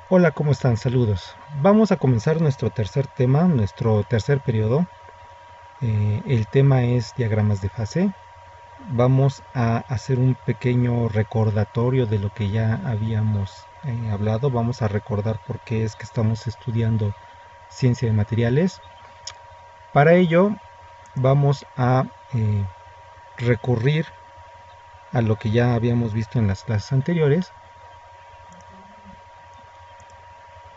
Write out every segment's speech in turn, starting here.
Hola, ¿cómo están? Saludos. Vamos a comenzar nuestro tercer tema, nuestro tercer periodo. El tema es diagramas de fase. Vamos a hacer un pequeño recordatorio de lo que ya habíamos hablado. Vamos a recordar por qué es que estamos estudiando ciencia de materiales. Para ello, vamos a recurrir a lo que ya habíamos visto en las clases anteriores.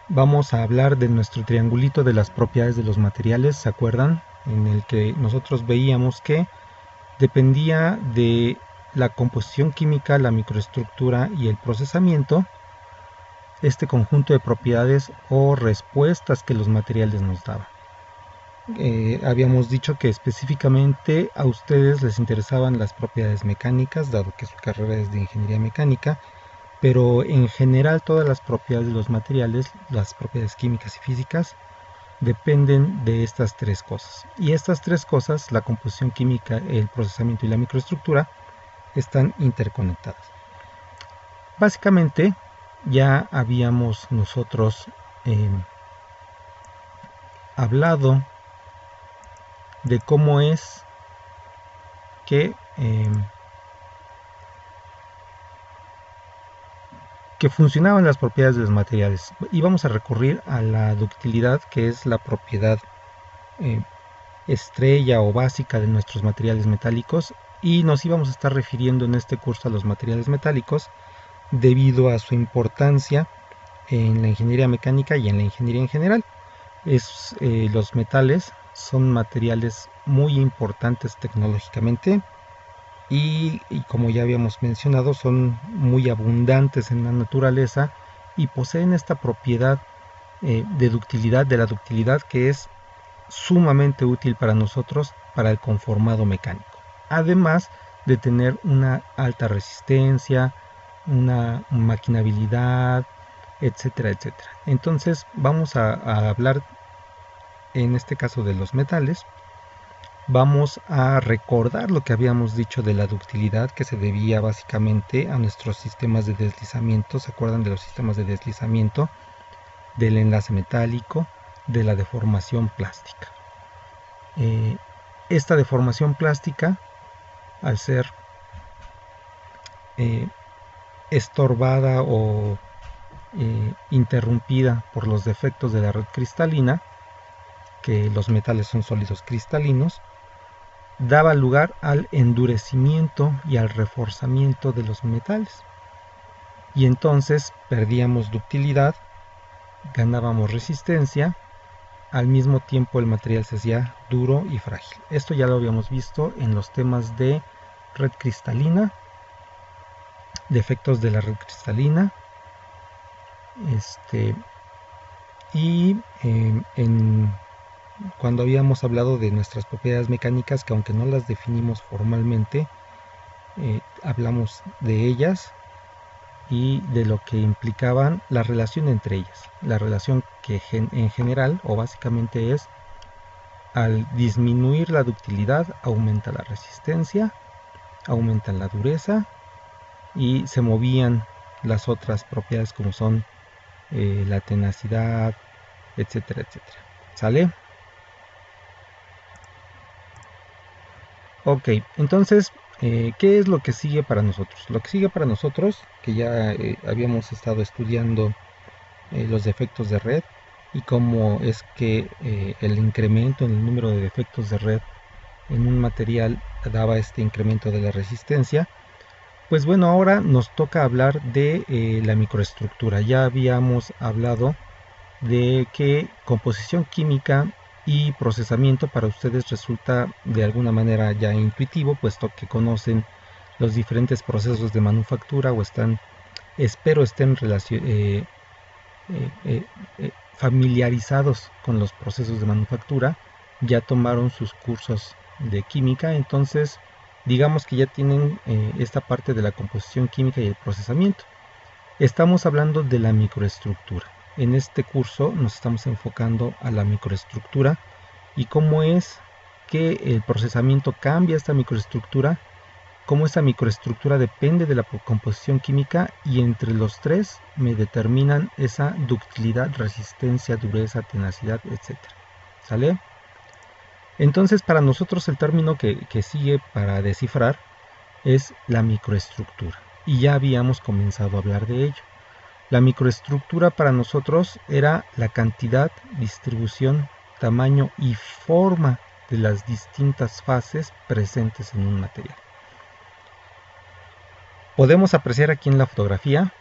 Vamos a hablar de nuestro triangulito de las propiedades de los materiales, ¿se acuerdan? En el que nosotros veíamos que dependía de la composición química, la microestructura y el procesamiento, este conjunto de propiedades o respuestas que los materiales nos daban. Habíamos dicho que específicamente a ustedes les interesaban las propiedades mecánicas, dado que su carrera es de ingeniería mecánica, pero en general todas las propiedades de los materiales, las propiedades químicas y físicas, dependen de estas tres cosas. Y estas tres cosas, la composición química, el procesamiento y la microestructura, están interconectadas. Básicamente, ya habíamos nosotros hablado de cómo es que, que funcionaban las propiedades de los materiales. Y vamos a recurrir a la ductilidad, que es la propiedad eh, estrella o básica de nuestros materiales metálicos, y nos íbamos a estar refiriendo en este curso a los materiales metálicos debido a su importancia en la ingeniería mecánica y en la ingeniería en general. Los metales son materiales muy importantes tecnológicamente y como ya habíamos mencionado son muy abundantes en la naturaleza y poseen esta propiedad de ductilidad, de la ductilidad, que es sumamente útil para nosotros para el conformado mecánico, además de tener una alta resistencia, una maquinabilidad, etcétera, etcétera. Entonces vamos a hablar en este caso de los metales. Vamos a recordar lo que habíamos dicho de la ductilidad, que se debía básicamente a nuestros sistemas de deslizamiento. ¿Se acuerdan de los sistemas de deslizamiento? Del enlace metálico, de la deformación plástica. Esta deformación plástica, al ser estorbada o interrumpida por los defectos de la red cristalina, que los metales son sólidos cristalinos, daba lugar al endurecimiento y al reforzamiento de los metales. Y entonces perdíamos ductilidad, ganábamos resistencia, al mismo tiempo el material se hacía duro y frágil. Esto ya lo habíamos visto en los temas de red cristalina, defectos de la red cristalina, y cuando habíamos hablado de nuestras propiedades mecánicas, que aunque no las definimos formalmente, hablamos de ellas y de lo que implicaban la relación entre ellas. La relación que en general o básicamente es: al disminuir la ductilidad aumenta la resistencia, aumenta la dureza y se movían las otras propiedades como son la tenacidad, etcétera, etcétera. ¿Sale? Ok, entonces, ¿qué es lo que sigue para nosotros? Lo que sigue para nosotros, que ya habíamos estado estudiando los defectos de red y cómo es que el incremento en el número de defectos de red en un material daba este incremento de la resistencia. Pues bueno, ahora nos toca hablar de la microestructura. Ya habíamos hablado de que composición química y procesamiento para ustedes resulta de alguna manera ya intuitivo, puesto que conocen los diferentes procesos de manufactura o espero estén familiarizados con los procesos de manufactura, ya tomaron sus cursos de química, entonces digamos que ya tienen esta parte de la composición química y el procesamiento. Estamos hablando de la microestructura. En este curso nos estamos enfocando a la microestructura y cómo es que el procesamiento cambia esta microestructura cómo esa microestructura depende de la composición química y entre los tres me determinan esa ductilidad, resistencia, dureza, tenacidad, etc. ¿Sale? Entonces para nosotros el término que sigue para descifrar es la microestructura y ya habíamos comenzado a hablar de ello. La microestructura para nosotros era la cantidad, distribución, tamaño y forma de las distintas fases presentes en un material. Podemos apreciar aquí en la fotografía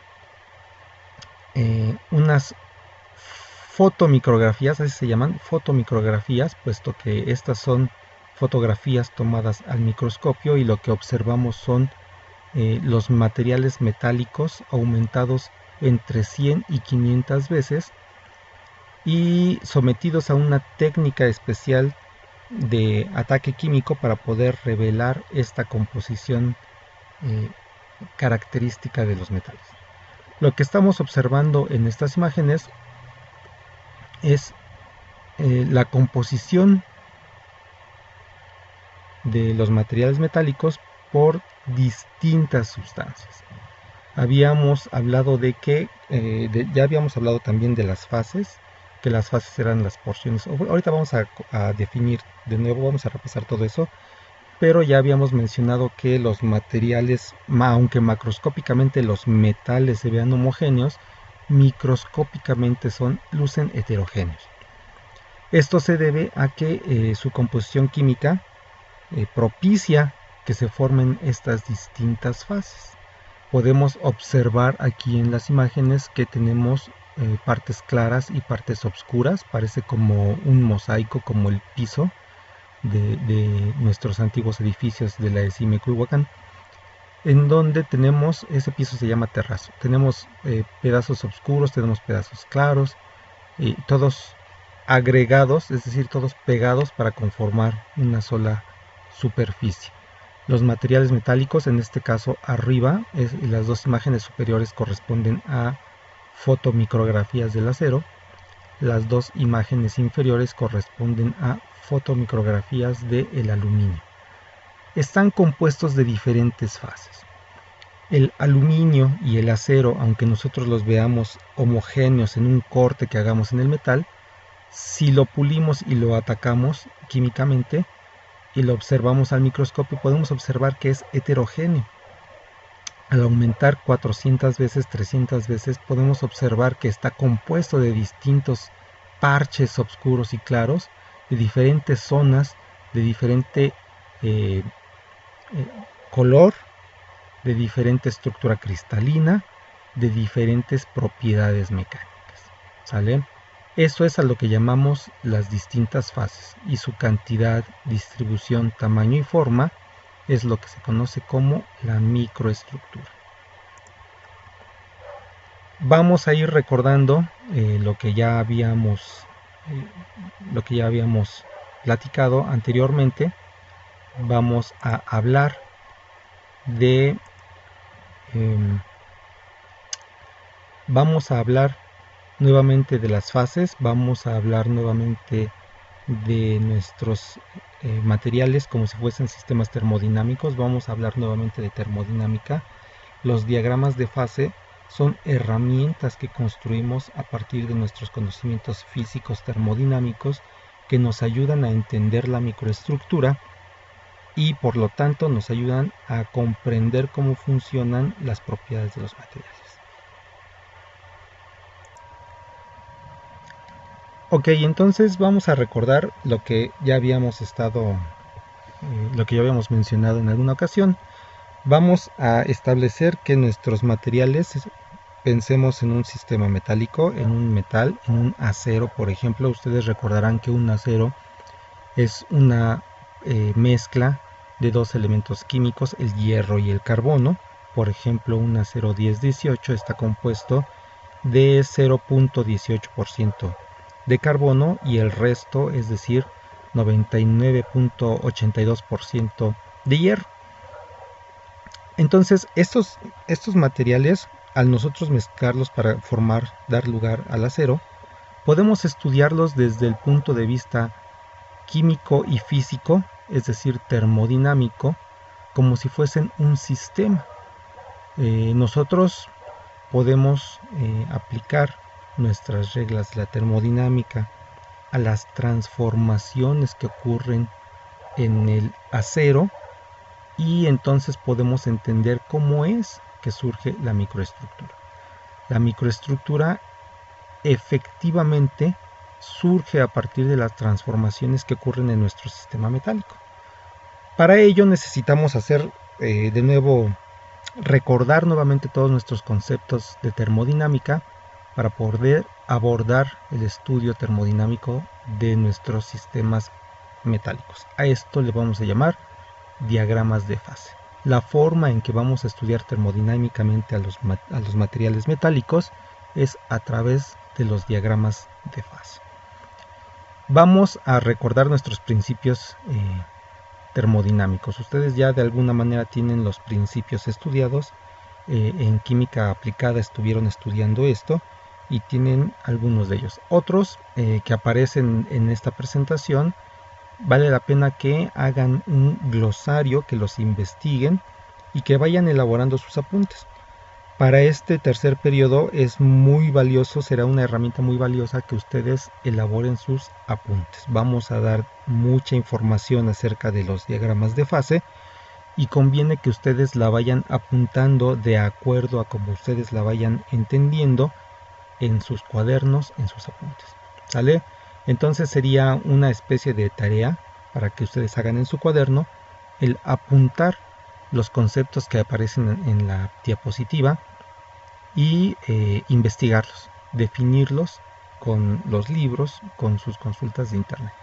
unas fotomicrografías, así se llaman, fotomicrografías, puesto que estas son fotografías tomadas al microscopio y lo que observamos son los materiales metálicos aumentados entre 100 y 500 veces y sometidos a una técnica especial de ataque químico para poder revelar esta composición característica de los metales. Lo que estamos observando en estas imágenes es la composición de los materiales metálicos por distintas sustancias. Habíamos hablado de que, ya habíamos hablado también de las fases, que las fases eran las porciones. Ahorita vamos a definir de nuevo, vamos a repasar todo eso, pero ya habíamos mencionado que los materiales, aunque macroscópicamente los metales se vean homogéneos, microscópicamente lucen heterogéneos. Esto se debe a que su composición química propicia que se formen estas distintas fases. Podemos observar aquí en las imágenes que tenemos partes claras y partes oscuras, parece como un mosaico, como el piso de nuestros antiguos edificios de la ESIME Culhuacán, en donde tenemos, ese piso se llama terrazo, tenemos pedazos oscuros, tenemos pedazos claros, todos agregados, es decir, todos pegados para conformar una sola superficie. Los materiales metálicos, en este caso arriba, las dos imágenes superiores corresponden a fotomicrografías del acero, las dos imágenes inferiores corresponden a fotomicrografías del aluminio. Están compuestos de diferentes fases. El aluminio y el acero, aunque nosotros los veamos homogéneos en un corte que hagamos en el metal, si lo pulimos y lo atacamos químicamente y lo observamos al microscopio, podemos observar que es heterogéneo. Al aumentar 400 veces, 300 veces, podemos observar que está compuesto de distintos parches oscuros y claros, de diferentes zonas, de diferente color, de diferente estructura cristalina, de diferentes propiedades mecánicas. ¿Sale? Eso es a lo que llamamos las distintas fases, y su cantidad, distribución, tamaño y forma es lo que se conoce como la microestructura. Vamos a ir recordando lo que ya habíamos platicado anteriormente. Vamos a hablar nuevamente de las fases, vamos a hablar nuevamente de nuestros materiales como si fuesen sistemas termodinámicos, vamos a hablar nuevamente de termodinámica. Los diagramas de fase son herramientas que construimos a partir de nuestros conocimientos físicos termodinámicos que nos ayudan a entender la microestructura y por lo tanto nos ayudan a comprender cómo funcionan las propiedades de los materiales. Ok, entonces vamos a recordar lo que ya habíamos mencionado en alguna ocasión. Vamos a establecer que nuestros materiales, pensemos en un sistema metálico, en un metal, en un acero, por ejemplo. Ustedes recordarán que un acero es una mezcla de dos elementos químicos, el hierro y el carbono. Por ejemplo, un acero 1018 está compuesto de 0.18% de carbono y el resto, es decir, 99.82% de hierro. Entonces, estos materiales, al nosotros mezclarlos para dar lugar al acero, podemos estudiarlos desde el punto de vista químico y físico, es decir, termodinámico, como si fuesen un sistema. Nosotros podemos aplicar nuestras reglas de la termodinámica a las transformaciones que ocurren en el acero, y entonces podemos entender cómo es que surge la microestructura. La microestructura efectivamente surge a partir de las transformaciones que ocurren en nuestro sistema metálico. Para ello necesitamos hacer de nuevo, recordar nuevamente todos nuestros conceptos de termodinámica para poder abordar el estudio termodinámico de nuestros sistemas metálicos. A esto le vamos a llamar diagramas de fase. La forma en que vamos a estudiar termodinámicamente a los materiales metálicos es a través de los diagramas de fase. Vamos a recordar nuestros principios termodinámicos. Ustedes ya de alguna manera tienen los principios estudiados. En química aplicada estuvieron estudiando esto y tienen algunos de ellos. Otros que aparecen en esta presentación, vale la pena que hagan un glosario, que los investiguen y que vayan elaborando sus apuntes. Para este tercer periodo es muy valioso, será una herramienta muy valiosa que ustedes elaboren sus apuntes. Vamos a dar mucha información acerca de los diagramas de fase y conviene que ustedes la vayan apuntando de acuerdo a como ustedes la vayan entendiendo en sus cuadernos, en sus apuntes. ¿Sale? Entonces sería una especie de tarea para que ustedes hagan en su cuaderno el apuntar los conceptos que aparecen en la diapositiva y investigarlos, definirlos con los libros, con sus consultas de internet.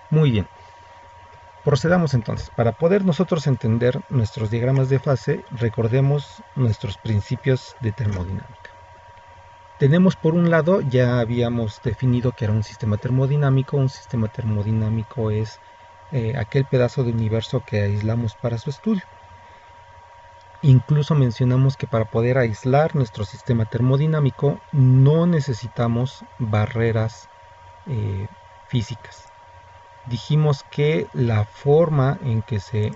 Muy bien, procedamos entonces. Para poder nosotros entender nuestros diagramas de fase, recordemos nuestros principios de termodinámica. Tenemos por un lado, ya habíamos definido que era un sistema termodinámico. Un sistema termodinámico es aquel pedazo de universo que aislamos para su estudio. Incluso mencionamos que para poder aislar nuestro sistema termodinámico no necesitamos barreras físicas. Dijimos que la forma en que se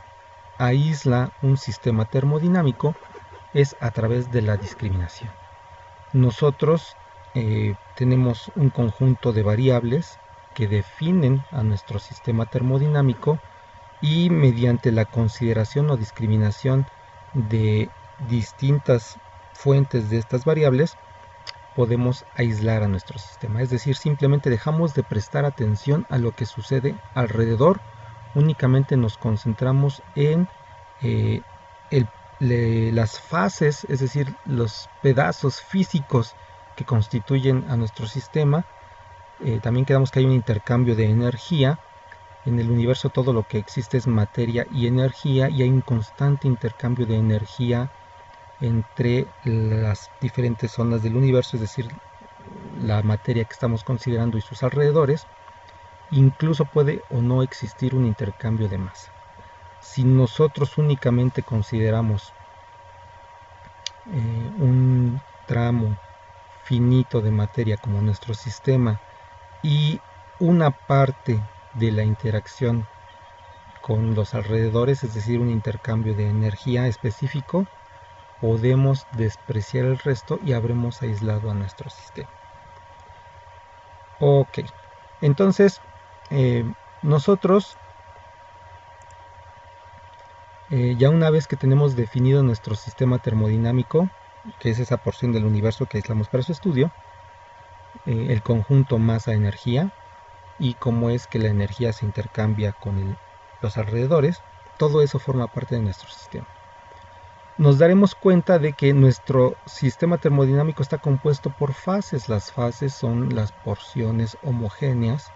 aísla un sistema termodinámico es a través de la discriminación. Nosotros tenemos un conjunto de variables que definen a nuestro sistema termodinámico y mediante la consideración o discriminación de distintas fuentes de estas variables podemos aislar a nuestro sistema. Es decir, simplemente dejamos de prestar atención a lo que sucede alrededor, únicamente nos concentramos en las fases, es decir, los pedazos físicos que constituyen a nuestro sistema. También quedamos que hay un intercambio de energía. En el universo todo lo que existe es materia y energía, y hay un constante intercambio de energía entre las diferentes zonas del universo, es decir, la materia que estamos considerando y sus alrededores. Incluso puede o no existir un intercambio de masa. Si nosotros únicamente consideramos un tramo finito de materia como nuestro sistema y una parte de la interacción con los alrededores, es decir, un intercambio de energía específico, podemos despreciar el resto y habremos aislado a nuestro sistema. Ok, entonces nosotros ya una vez que tenemos definido nuestro sistema termodinámico, que es esa porción del universo que aislamos para su estudio, el conjunto masa-energía y cómo es que la energía se intercambia con los alrededores, todo eso forma parte de nuestro sistema. Nos daremos cuenta de que nuestro sistema termodinámico está compuesto por fases. Las fases son las porciones homogéneas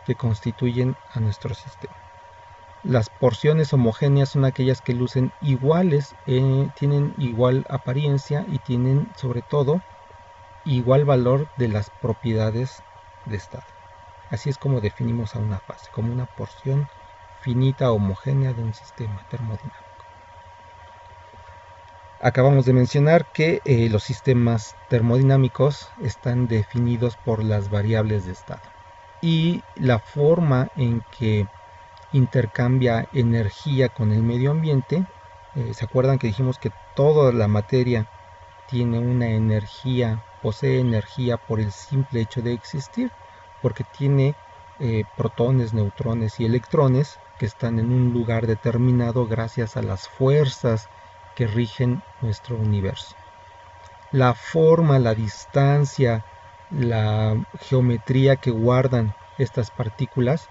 que constituyen a nuestro sistema. Las porciones homogéneas son aquellas que lucen iguales, tienen igual apariencia y tienen sobre todo igual valor de las propiedades de estado. Así es como definimos a una fase, como una porción finita homogénea de un sistema termodinámico. Acabamos de mencionar que los sistemas termodinámicos están definidos por las variables de estado, y la forma en que intercambia energía con el medio ambiente. ¿Se acuerdan que dijimos que toda la materia tiene una energía, posee energía por el simple hecho de existir? Porque tiene protones, neutrones y electrones que están en un lugar determinado gracias a las fuerzas que rigen nuestro universo. La forma, la distancia, la geometría que guardan estas partículas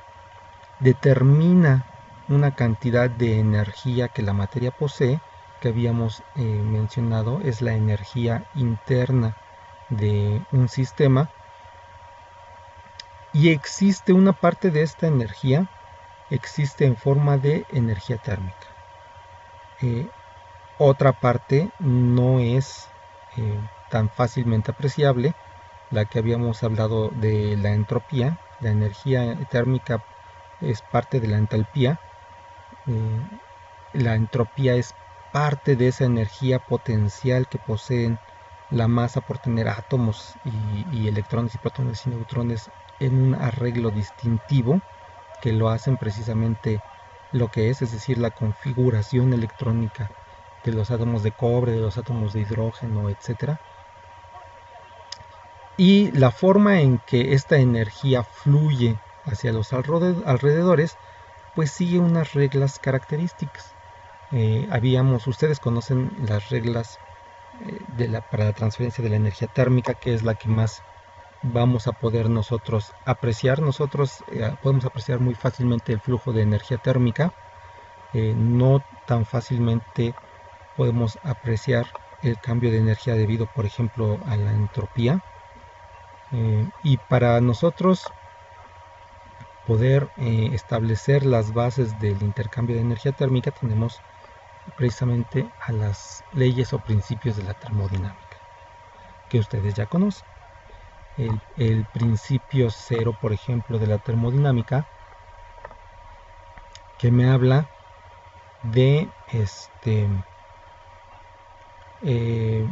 determina una cantidad de energía que la materia posee, que habíamos mencionado, es la energía interna de un sistema, y existe una parte de esta energía, existe en forma de energía térmica. Otra parte no es tan fácilmente apreciable, la que habíamos hablado de la entropía. La energía térmica es parte de la entalpía. La entropía es parte de esa energía potencial que poseen la masa por tener átomos y electrones y protones y neutrones en un arreglo distintivo que lo hacen precisamente lo que es decir, la configuración electrónica de los átomos de cobre, de los átomos de hidrógeno, etc. Y la forma en que esta energía fluye hacia los alrededores, pues sigue unas reglas características. Ustedes conocen las reglas para la transferencia de la energía térmica, que es la que más vamos a poder nosotros apreciar. Nosotros podemos apreciar muy fácilmente el flujo de energía térmica. No tan fácilmente podemos apreciar el cambio de energía debido, por ejemplo, a la entropía. Y para nosotros poder establecer las bases del intercambio de energía térmica, tenemos precisamente a las leyes o principios de la termodinámica, que ustedes ya conocen. El principio cero, por ejemplo, de la termodinámica, que me habla de ¿de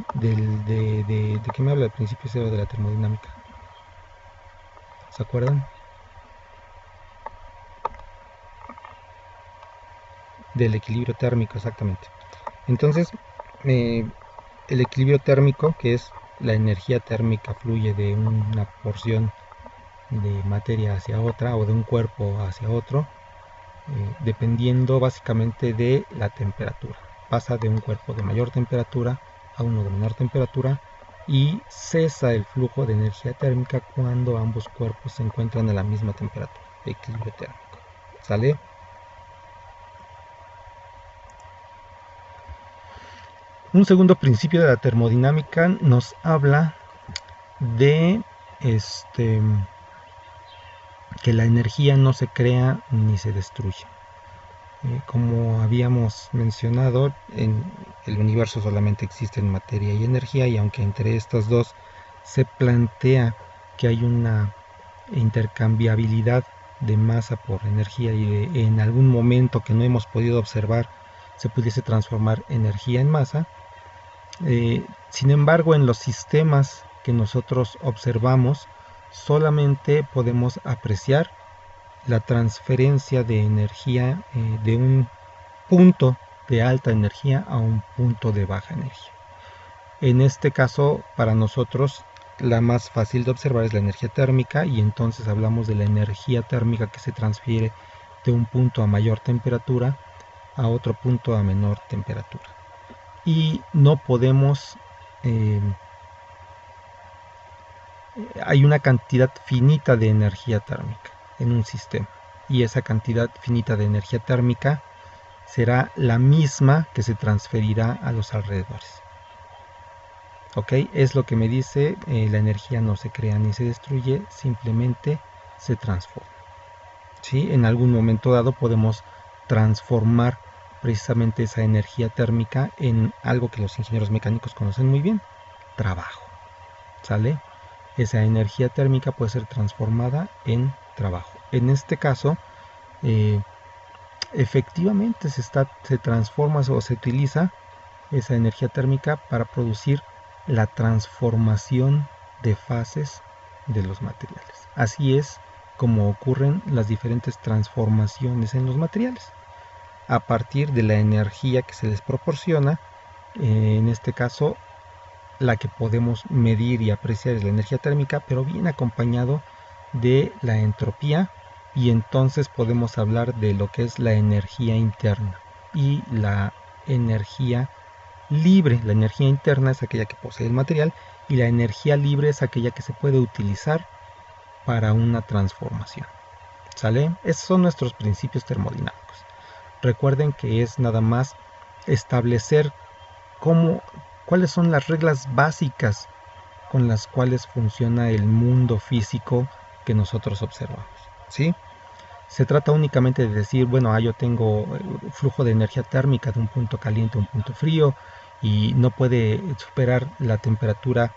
qué me habla el principio cero de la termodinámica? ¿Se acuerdan? Del equilibrio térmico, exactamente. Entonces, el equilibrio térmico, que es la energía térmica fluye de una porción de materia hacia otra o de un cuerpo hacia otro, dependiendo básicamente de la temperatura. Pasa de un cuerpo de mayor temperatura a uno de menor temperatura, y cesa el flujo de energía térmica cuando ambos cuerpos se encuentran a la misma temperatura, equilibrio térmico. ¿Sale? Un segundo principio de la termodinámica nos habla de que la energía no se crea ni se destruye. Como habíamos mencionado, en el universo solamente existen materia y energía, y aunque entre estas dos se plantea que hay una intercambiabilidad de masa por energía, y en algún momento que no hemos podido observar se pudiese transformar energía en masa, sin embargo, en los sistemas que nosotros observamos solamente podemos apreciar la transferencia de energía de un punto de alta energía a un punto de baja energía. En este caso, para nosotros, la más fácil de observar es la energía térmica, y entonces hablamos de la energía térmica que se transfiere de un punto a mayor temperatura a otro punto a menor temperatura. Y no podemos, hay una cantidad finita de energía térmica en un sistema, y esa cantidad finita de energía térmica será la misma que se transferirá a los alrededores. ¿Ok? Es lo que me dice, la energía no se crea ni se destruye, simplemente se transforma. ¿Sí? En algún momento dado podemos transformar precisamente esa energía térmica en algo que los ingenieros mecánicos conocen muy bien: trabajo. ¿Sale? Esa energía térmica puede ser transformada en trabajo. En este caso, efectivamente se transforma o se utiliza esa energía térmica para producir la transformación de fases de los materiales. Así es cómo ocurren las diferentes transformaciones en los materiales a partir de la energía que se les proporciona. En este caso, la que podemos medir y apreciar es la energía térmica, pero viene acompañado de la entropía, y entonces podemos hablar de lo que es la energía interna y la energía libre. La energía interna es aquella que posee el material y la energía libre es aquella que se puede utilizar para una transformación. ¿Sale? Esos son nuestros principios termodinámicos. Recuerden que es nada más establecer cuáles son las reglas básicas con las cuales funciona el mundo físico que nosotros observamos, ¿sí? Se trata únicamente de decir, bueno, yo tengo flujo de energía térmica de un punto caliente a un punto frío y no puede superar la temperatura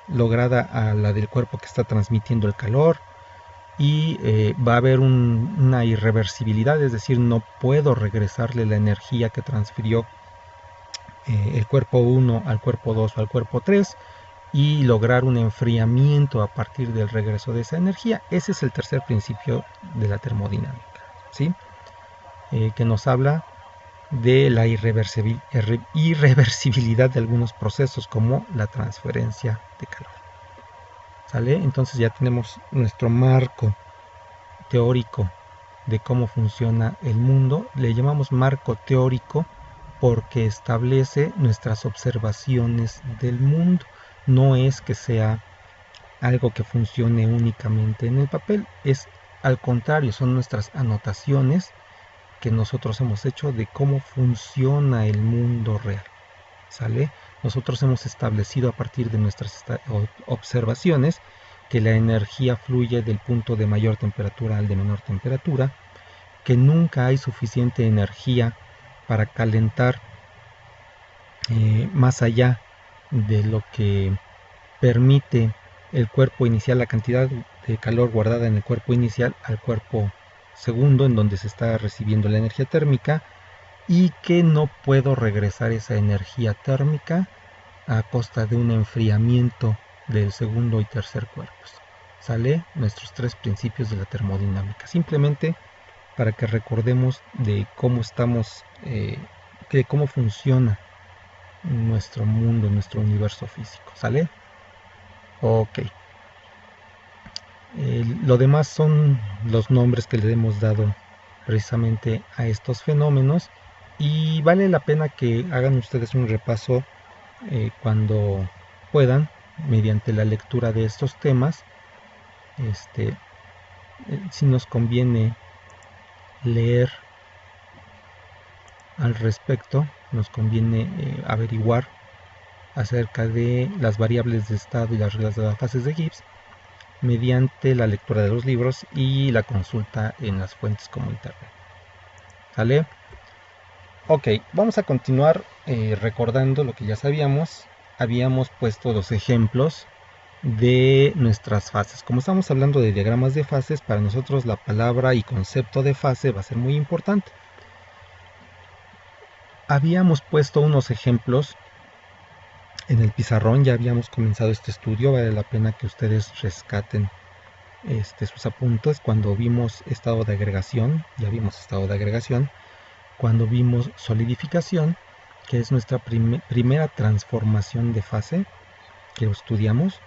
lograda a la del cuerpo que está transmitiendo el calor, y va a haber una irreversibilidad, es decir, no puedo regresarle la energía que transfirió el cuerpo 1 al cuerpo 2 o al cuerpo 3 y lograr un enfriamiento a partir del regreso de esa energía. Ese es el tercer principio de la termodinámica, ¿sí? Que nos habla de la irreversibilidad de algunos procesos como la transferencia de calor. ¿Sale? Entonces ya tenemos nuestro marco teórico de cómo funciona el mundo. Le llamamos marco teórico porque establece nuestras observaciones del mundo. No es que sea algo que funcione únicamente en el papel, es al contrario, son nuestras anotaciones que nosotros hemos hecho de cómo funciona el mundo real. ¿Sale? Nosotros hemos establecido a partir de nuestras observaciones que la energía fluye del punto de mayor temperatura al de menor temperatura, que nunca hay suficiente energía para calentar más allá de lo que permite el cuerpo inicial, la cantidad de calor guardada en el cuerpo inicial al cuerpo segundo, en donde se está recibiendo la energía térmica, y que no puedo regresar esa energía térmica a costa de un enfriamiento del segundo y tercer cuerpos. ¿Sale? Nuestros tres principios de la termodinámica. Simplemente para que recordemos de cómo estamos, de cómo funciona nuestro mundo, nuestro universo físico. ¿Sale? Ok. Lo demás son los nombres que le hemos dado precisamente a estos fenómenos, y vale la pena que hagan ustedes un repaso cuando puedan mediante la lectura de estos temas. Si nos conviene leer al respecto, nos conviene averiguar acerca de las variables de estado y las reglas de las fases de Gibbs mediante la lectura de los libros y la consulta en las fuentes como internet. ¿Sale? Ok, vamos a continuar recordando lo que ya sabíamos. Habíamos puesto los ejemplos de nuestras fases. Como estamos hablando de diagramas de fases, para nosotros la palabra y concepto de fase va a ser muy importante. Habíamos puesto unos ejemplos en el pizarrón, ya habíamos comenzado este estudio. Vale la pena que ustedes rescaten sus apuntes. Cuando vimos estado de agregación, ya vimos estado de agregación. Cuando vimos solidificación, que es nuestra primera transformación de fase que estudiamos,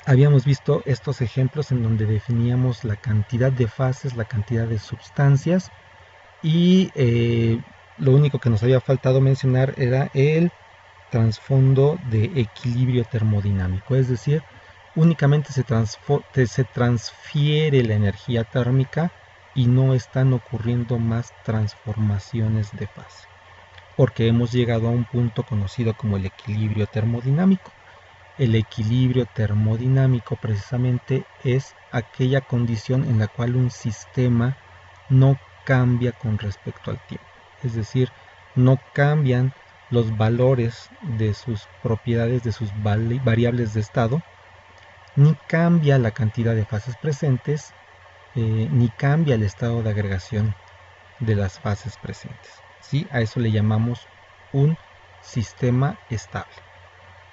habíamos visto estos ejemplos en donde definíamos la cantidad de fases, la cantidad de sustancias, y lo único que nos había faltado mencionar era el trasfondo de equilibrio termodinámico, es decir, únicamente se transfiere la energía térmica y no están ocurriendo más transformaciones de fase, porque hemos llegado a un punto conocido como el equilibrio termodinámico. El equilibrio termodinámico precisamente es aquella condición en la cual un sistema no cambia con respecto al tiempo, es decir, no cambian los valores de sus propiedades, de sus variables de estado, ni cambia la cantidad de fases presentes, ni cambia el estado de agregación de las fases presentes. ¿Sí? A eso le llamamos un sistema estable.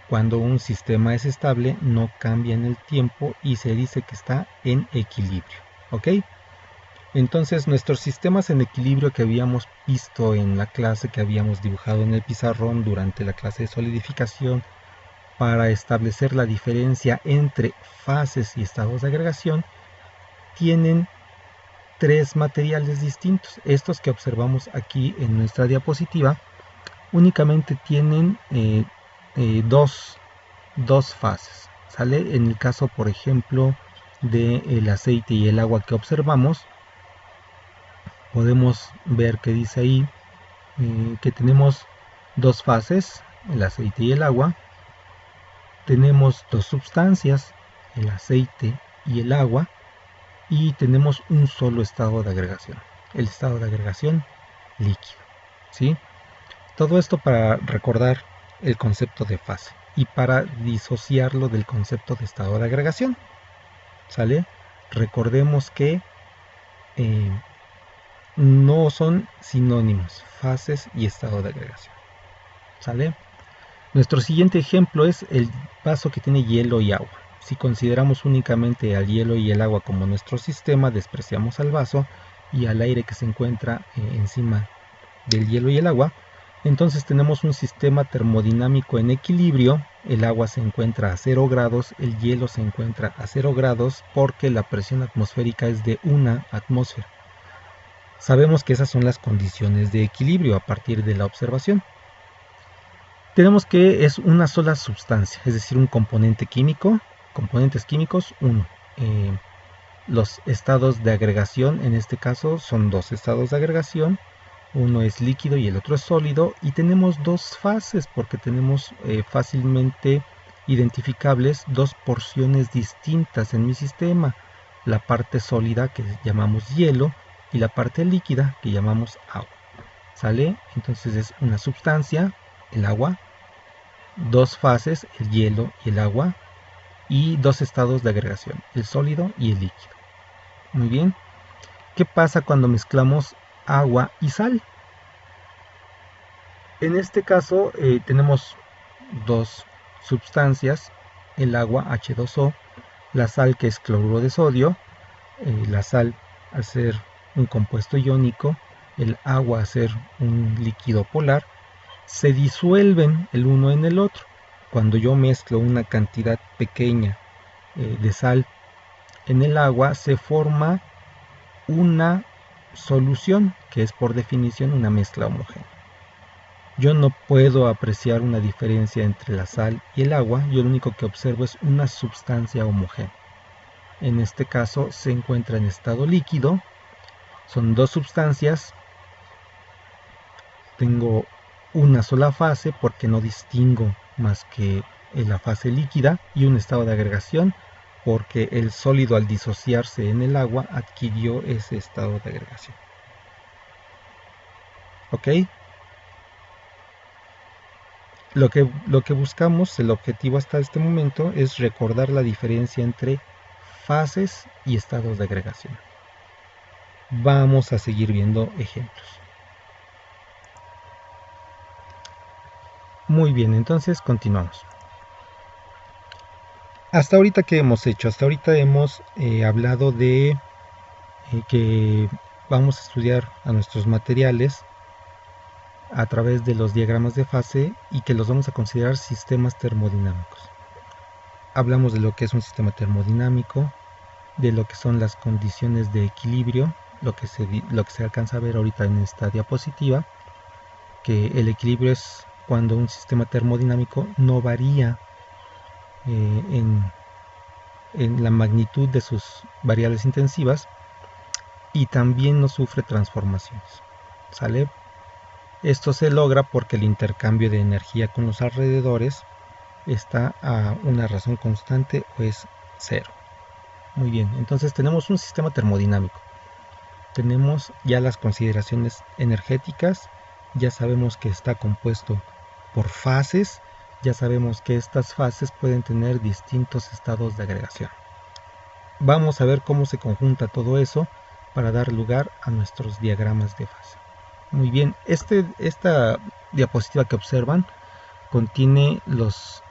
Cuando un sistema es estable, no cambia en el tiempo y se dice que está en equilibrio. ¿Ok? Entonces nuestros sistemas en equilibrio que habíamos visto en la clase, que habíamos dibujado en el pizarrón durante la clase de solidificación, para establecer la diferencia entre fases y estados de agregación, tienen tres materiales distintos. Estos que observamos aquí en nuestra diapositiva únicamente tienen dos fases. ¿Sale? En el caso, por ejemplo, del aceite y el agua que observamos, podemos ver que dice ahí que tenemos dos fases, el aceite y el agua. Tenemos dos sustancias, el aceite y el agua, y tenemos un solo estado de agregación, el estado de agregación líquido. ¿Sí? Todo esto para recordar el concepto de fase y para disociarlo del concepto de estado de agregación. ¿Sale? Recordemos que no son sinónimos, fases y estado de agregación. ¿Sale? Nuestro siguiente ejemplo es el vaso que tiene hielo y agua. Si consideramos únicamente al hielo y el agua como nuestro sistema, despreciamos al vaso y al aire que se encuentra encima del hielo y el agua. Entonces tenemos un sistema termodinámico en equilibrio. El agua se encuentra a 0 grados, el hielo se encuentra a 0 grados porque la presión atmosférica es de 1 atmósfera. Sabemos que esas son las condiciones de equilibrio a partir de la observación. Tenemos que es una sola sustancia, es decir, un componente químico, componentes químicos, uno. Los estados de agregación, en este caso, son dos estados de agregación, uno es líquido y el otro es sólido, y tenemos dos fases porque tenemos fácilmente identificables dos porciones distintas en mi sistema, la parte sólida que llamamos hielo y la parte líquida que llamamos agua. ¿Sale? Entonces es una sustancia, el agua, dos fases, el hielo y el agua, y dos estados de agregación, el sólido y el líquido. Muy bien. ¿Qué pasa cuando mezclamos agua y sal? En este caso tenemos dos sustancias, el agua H2O, la sal que es cloruro de sodio, la sal al ser un compuesto iónico, el agua al ser un líquido polar, se disuelven el uno en el otro. Cuando yo mezclo una cantidad pequeña de sal en el agua, se forma una solución que es por definición una mezcla homogénea. Yo no puedo apreciar una diferencia entre la sal y el agua, yo lo único que observo es una sustancia homogénea. En este caso se encuentra en estado líquido, son dos sustancias, tengo una sola fase porque no distingo más que la fase líquida, y un estado de agregación porque el sólido al disociarse en el agua adquirió ese estado de agregación. ¿Ok? Lo que buscamos, el objetivo hasta este momento, es recordar la diferencia entre fases y estados de agregación. Vamos a seguir viendo ejemplos. Muy bien, entonces continuamos. Hasta ahorita, ¿qué hemos hecho? Hasta ahorita hemos hablado de que vamos a estudiar a nuestros materiales a través de los diagramas de fase y que los vamos a considerar sistemas termodinámicos. Hablamos de lo que es un sistema termodinámico, de lo que son las condiciones de equilibrio, lo que se alcanza a ver ahorita en esta diapositiva, que el equilibrio es cuando un sistema termodinámico no varía en la magnitud de sus variables intensivas y también no sufre transformaciones. ¿Sale? Esto se logra porque el intercambio de energía con los alrededores está a una razón constante o es cero. Muy bien, entonces tenemos un sistema termodinámico. Tenemos ya las consideraciones energéticas, ya sabemos que está compuesto por fases, ya sabemos que estas fases pueden tener distintos estados de agregación. Vamos a ver cómo se conjunta todo eso para dar lugar a nuestros diagramas de fase. Muy bien, esta diapositiva que observan contiene los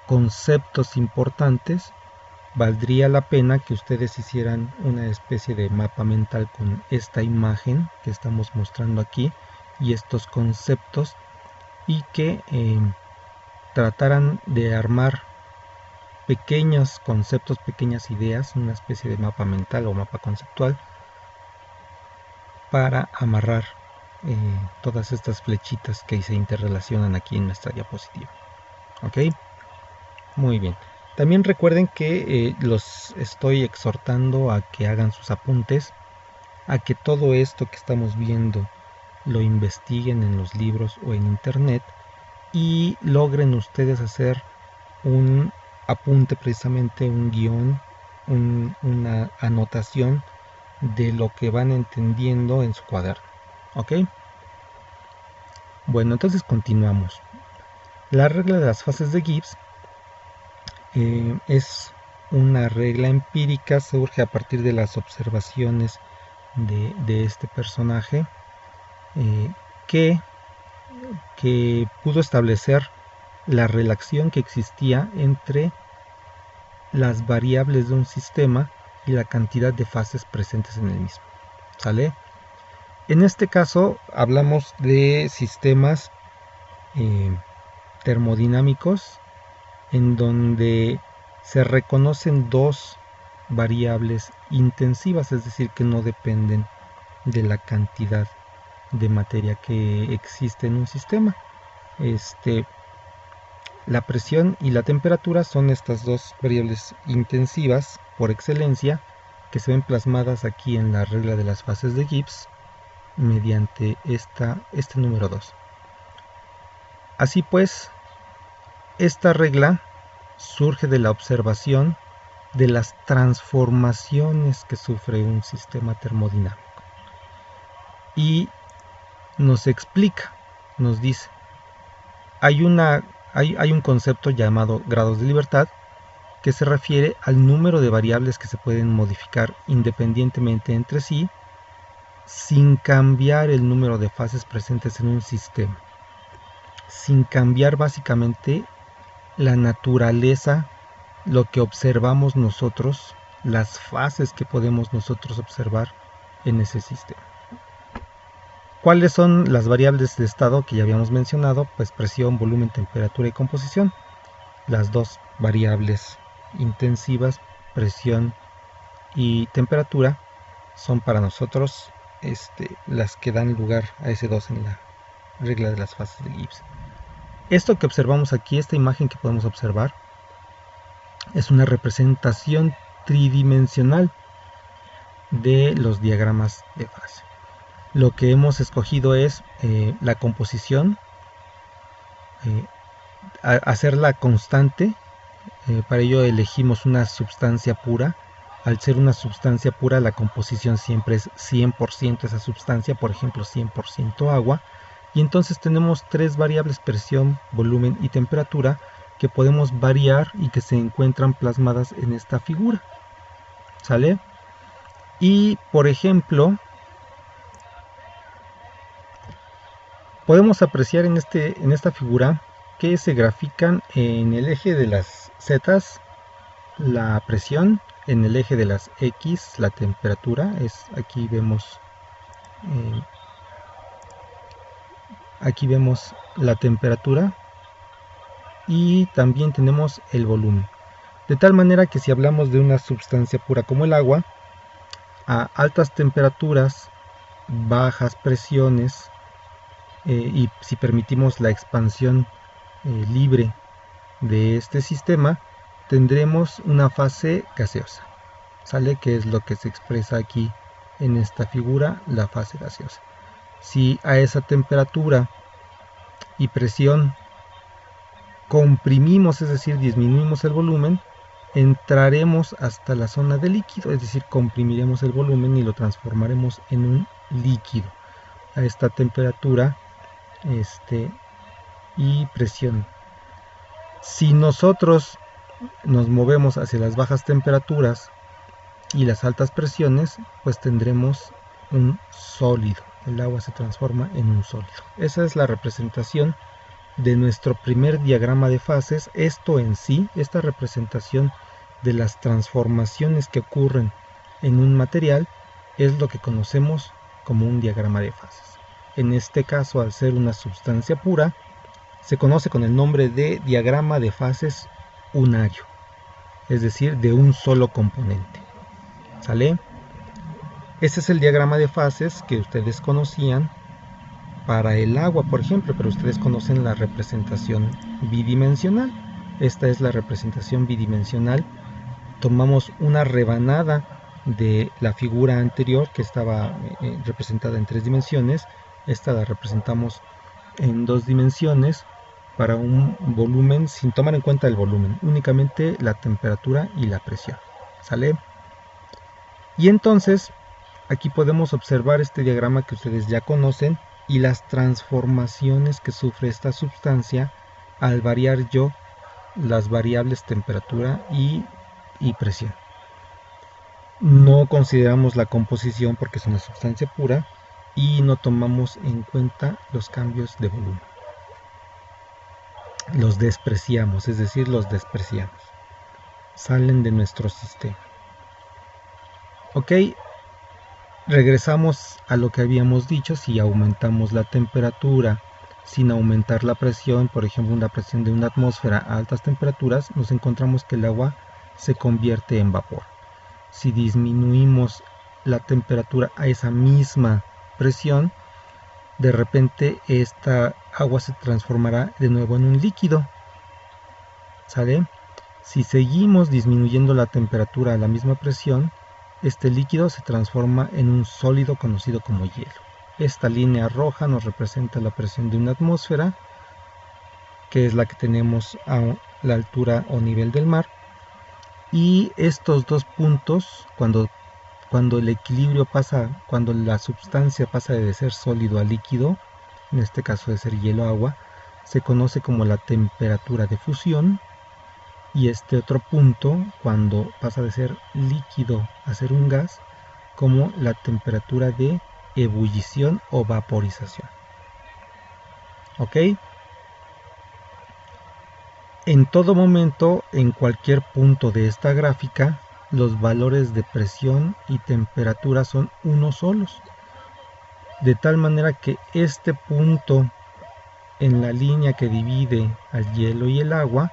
conceptos importantes, valdría la pena que ustedes hicieran una especie de mapa mental con esta imagen que estamos mostrando aquí y estos conceptos, y que trataran de armar pequeños conceptos, pequeñas ideas, una especie de mapa mental o mapa conceptual para amarrar todas estas flechitas que se interrelacionan aquí en nuestra diapositiva. Ok, muy bien. También recuerden que los estoy exhortando a que hagan sus apuntes, a que todo esto que estamos viendo lo investiguen en los libros o en internet y logren ustedes hacer un apunte, precisamente un guión, una anotación de lo que van entendiendo en su cuaderno. ¿Ok? Bueno, entonces continuamos. La regla de las fases de Gibbs es una regla empírica, surge a partir de las observaciones de este personaje que pudo establecer la relación que existía entre las variables de un sistema y la cantidad de fases presentes en el mismo. ¿Sale? En este caso hablamos de sistemas termodinámicos en donde se reconocen dos variables intensivas, es decir, que no dependen de la cantidad de materia que existe en un sistema. La presión y la temperatura son estas dos variables intensivas por excelencia que se ven plasmadas aquí en la regla de las fases de Gibbs mediante este número 2. Así pues, esta regla surge de la observación de las transformaciones que sufre un sistema termodinámico y nos explica, nos dice, hay un concepto llamado grados de libertad que se refiere al número de variables que se pueden modificar independientemente entre sí sin cambiar el número de fases presentes en un sistema, sin cambiar básicamente la naturaleza, lo que observamos nosotros, las fases que podemos nosotros observar en ese sistema. ¿Cuáles son las variables de estado que ya habíamos mencionado? Pues presión, volumen, temperatura y composición. Las dos variables intensivas, presión y temperatura, son para nosotros las que dan lugar a ese 2 en la regla de las fases de Gibbs. Esto que observamos aquí, esta imagen que podemos observar, es una representación tridimensional de los diagramas de fase. Lo que hemos escogido es la composición, hacerla constante. Para ello elegimos una sustancia pura. Al ser una sustancia pura, la composición siempre es 100% esa sustancia, por ejemplo 100% agua. Y entonces tenemos tres variables, presión, volumen y temperatura, que podemos variar y que se encuentran plasmadas en esta figura. ¿Sale? Y por ejemplo, podemos apreciar en esta figura que se grafican en el eje de las zetas la presión, en el eje de las X la temperatura. Aquí vemos la temperatura y también tenemos el volumen. De tal manera que si hablamos de una sustancia pura como el agua, a altas temperaturas, bajas presiones, y si permitimos la expansión libre de este sistema, tendremos una fase gaseosa, ¿sale? Que es lo que se expresa aquí en esta figura, la fase gaseosa. Si a esa temperatura y presión comprimimos, es decir, disminuimos el volumen, entraremos hasta la zona de líquido, es decir, comprimiremos el volumen y lo transformaremos en un líquido a esta temperatura y presión. Si nosotros nos movemos hacia las bajas temperaturas y las altas presiones, pues tendremos un sólido. El agua se transforma en un sólido. Esa es la representación de nuestro primer diagrama de fases. Esto en sí, esta representación de las transformaciones que ocurren en un material, es lo que conocemos como un diagrama de fases. En este caso, al ser una sustancia pura, se conoce con el nombre de diagrama de fases unario, es decir, de un solo componente. ¿Sale? Este es el diagrama de fases que ustedes conocían para el agua, por ejemplo, pero ustedes conocen la representación bidimensional. Esta es la representación bidimensional. Tomamos una rebanada de la figura anterior que estaba representada en 3 dimensiones. Esta la representamos en 2 dimensiones para un volumen sin tomar en cuenta el volumen, únicamente la temperatura y la presión. ¿Sale? Y entonces aquí podemos observar este diagrama que ustedes ya conocen y las transformaciones que sufre esta sustancia al variar yo las variables temperatura y presión. No consideramos la composición porque es una sustancia pura y no tomamos en cuenta los cambios de volumen. Los despreciamos, es decir, los despreciamos. Salen de nuestro sistema. Ok, regresamos a lo que habíamos dicho. Si aumentamos la temperatura sin aumentar la presión, por ejemplo una presión de una atmósfera a altas temperaturas, nos encontramos que el agua se convierte en vapor. Si disminuimos la temperatura a esa misma presión, de repente esta agua se transformará de nuevo en un líquido. ¿Sale? Si seguimos disminuyendo la temperatura a la misma presión, este líquido se transforma en un sólido conocido como hielo. Esta línea roja nos representa la presión de una atmósfera, que es la que tenemos a la altura o nivel del mar. Y estos dos puntos, cuando el equilibrio pasa, cuando la sustancia pasa de ser sólido a líquido, en este caso de ser hielo-agua, se conoce como la temperatura de fusión. Y este otro punto, cuando pasa de ser líquido a ser un gas, como la temperatura de ebullición o vaporización. ¿Ok? En todo momento, en cualquier punto de esta gráfica, los valores de presión y temperatura son unos solos. De tal manera que este punto en la línea que divide al hielo y el agua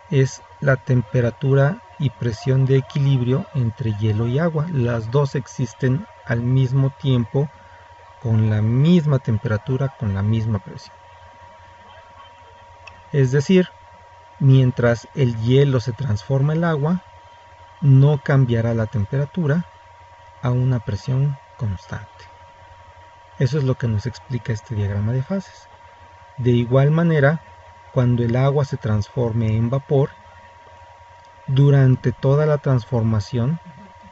es la temperatura y presión de equilibrio entre hielo y agua. Las dos existen al mismo tiempo, con la misma temperatura, con la misma presión. Es decir, mientras el hielo se transforma en agua, no cambiará la temperatura a una presión constante. Eso es lo que nos explica este diagrama de fases. De igual manera, cuando el agua se transforme en vapor, durante toda la transformación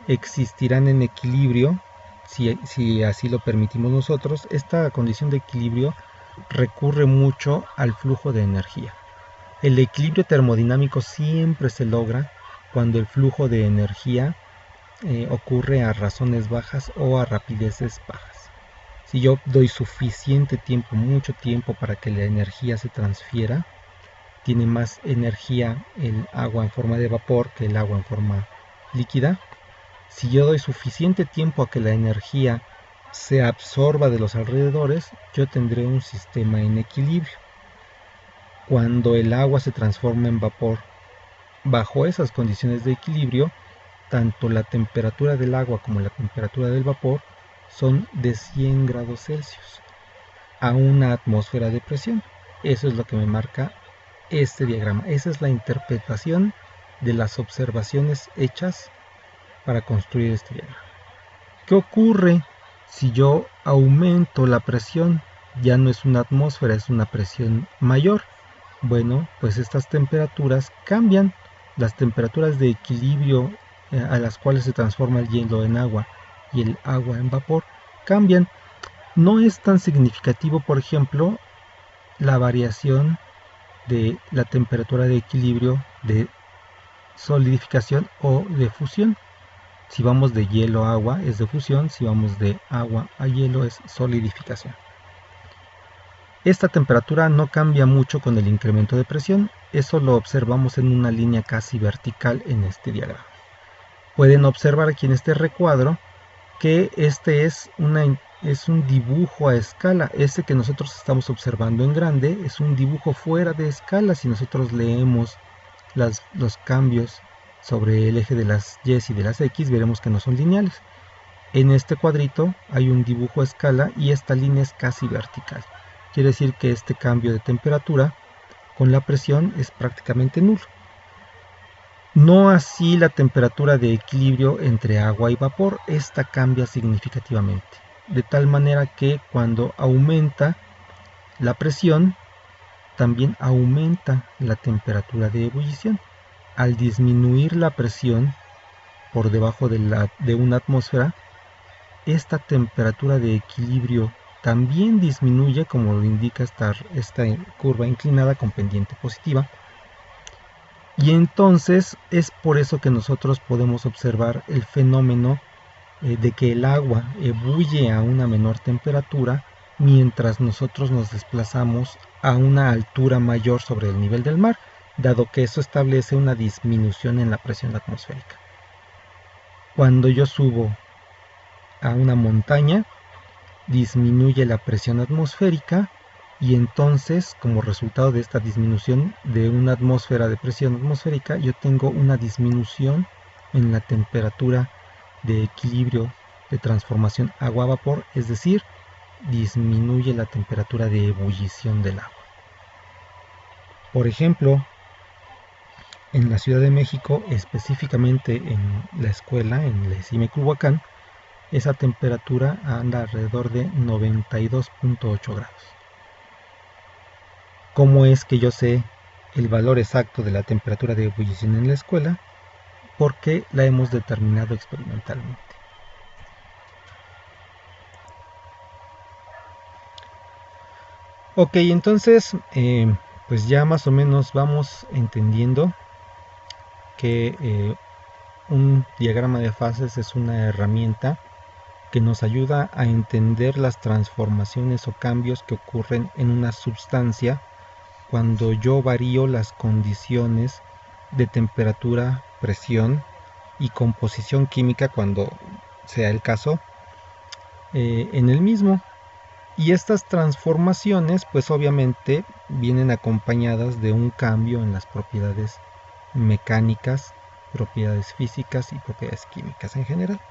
existirán en equilibrio, si así lo permitimos nosotros. Esta condición de equilibrio recurre mucho al flujo de energía. El equilibrio termodinámico siempre se logra cuando el flujo de energía ocurre a razones bajas o a rapideces bajas. Si yo doy suficiente tiempo, mucho tiempo para que la energía se transfiera, tiene más energía el agua en forma de vapor que el agua en forma líquida. Si yo doy suficiente tiempo a que la energía se absorba de los alrededores, yo tendré un sistema en equilibrio. Cuando el agua se transforma en vapor, bajo esas condiciones de equilibrio, tanto la temperatura del agua como la temperatura del vapor son de 100 grados Celsius a una atmósfera de presión. Eso es lo que me marca este diagrama. Esa es la interpretación de las observaciones hechas para construir este diagrama. ¿Qué ocurre si yo aumento la presión? Ya no es una atmósfera, es una presión mayor. Bueno, pues estas temperaturas cambian. Las temperaturas de equilibrio a las cuales se transforma el hielo en agua y el agua en vapor cambian. No es tan significativo, por ejemplo, la variación de la temperatura de equilibrio de solidificación o de fusión. Si vamos de hielo a agua es de fusión, si vamos de agua a hielo es solidificación. Esta temperatura no cambia mucho con el incremento de presión, eso lo observamos en una línea casi vertical en este diagrama. Pueden observar aquí en este recuadro que este es un dibujo a escala. Este que nosotros estamos observando en grande es un dibujo fuera de escala. Si nosotros leemos los cambios sobre el eje de las Y y de las X, veremos que no son lineales. En este cuadrito hay un dibujo a escala y esta línea es casi vertical. Quiere decir que este cambio de temperatura con la presión es prácticamente nulo. No así la temperatura de equilibrio entre agua y vapor, esta cambia significativamente, de tal manera que cuando aumenta la presión, también aumenta la temperatura de ebullición. Al disminuir la presión por debajo de una atmósfera, esta temperatura de equilibrio también disminuye, como lo indica esta curva inclinada con pendiente positiva. Y entonces es por eso que nosotros podemos observar el fenómeno de que el agua ebulle a una menor temperatura mientras nosotros nos desplazamos a una altura mayor sobre el nivel del mar, dado que eso establece una disminución en la presión atmosférica. Cuando yo subo a una montaña, disminuye la presión atmosférica y entonces, como resultado de esta disminución de una atmósfera de presión atmosférica, yo tengo una disminución en la temperatura de equilibrio de transformación agua-vapor, es decir, disminuye la temperatura de ebullición del agua. Por ejemplo, en la Ciudad de México, específicamente en la escuela, en la ESIME Culhuacán, esa temperatura anda alrededor de 92.8 grados. ¿Cómo es que yo sé el valor exacto de la temperatura de ebullición en la escuela? Porque la hemos determinado experimentalmente. Ok, entonces, pues ya más o menos vamos entendiendo que un diagrama de fases es una herramienta que nos ayuda a entender las transformaciones o cambios que ocurren en una sustancia cuando yo varío las condiciones de temperatura, presión y composición química, cuando sea el caso, en el mismo. Y estas transformaciones pues obviamente vienen acompañadas de un cambio en las propiedades mecánicas, propiedades físicas y propiedades químicas en general.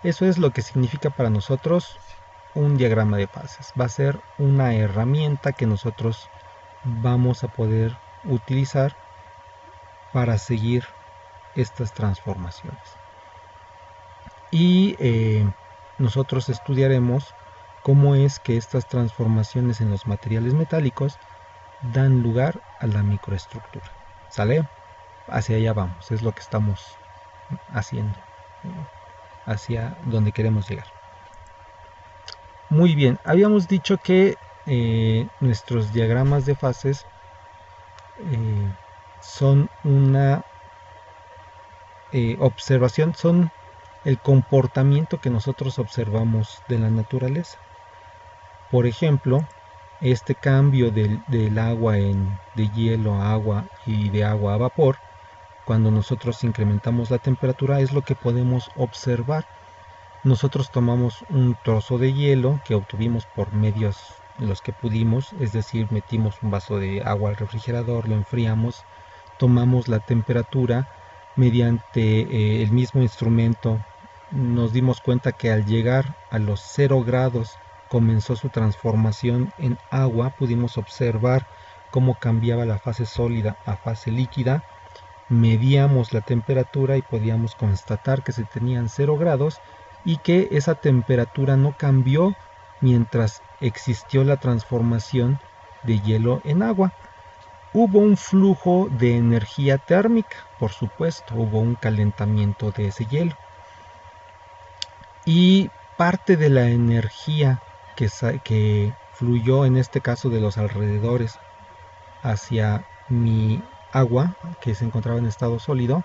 Eso es lo que significa para nosotros un diagrama de fases. Va a ser una herramienta que nosotros vamos a poder utilizar para seguir estas transformaciones. Y nosotros estudiaremos cómo es que estas transformaciones en los materiales metálicos dan lugar a la microestructura. ¿Sale? Hacia allá vamos, es lo que estamos haciendo, hacia donde queremos llegar. Muy bien, habíamos dicho que nuestros diagramas de fases son una observación, son el comportamiento que nosotros observamos de la naturaleza. Por ejemplo, este cambio del agua de hielo a agua y de agua a vapor, cuando nosotros incrementamos la temperatura, es lo que podemos observar. Nosotros tomamos un trozo de hielo que obtuvimos por medios en los que pudimos, es decir, metimos un vaso de agua al refrigerador, lo enfriamos, tomamos la temperatura mediante el mismo instrumento. Nos dimos cuenta que al llegar a los 0 grados comenzó su transformación en agua. Pudimos observar cómo cambiaba la fase sólida a fase líquida. Medíamos la temperatura y podíamos constatar que se tenían 0 grados y que esa temperatura no cambió mientras existió la transformación de hielo en agua. Hubo un flujo de energía térmica, por supuesto, hubo un calentamiento de ese hielo. Y parte de la energía que fluyó, en este caso de los alrededores, hacia mi agua, que se encontraba en estado sólido,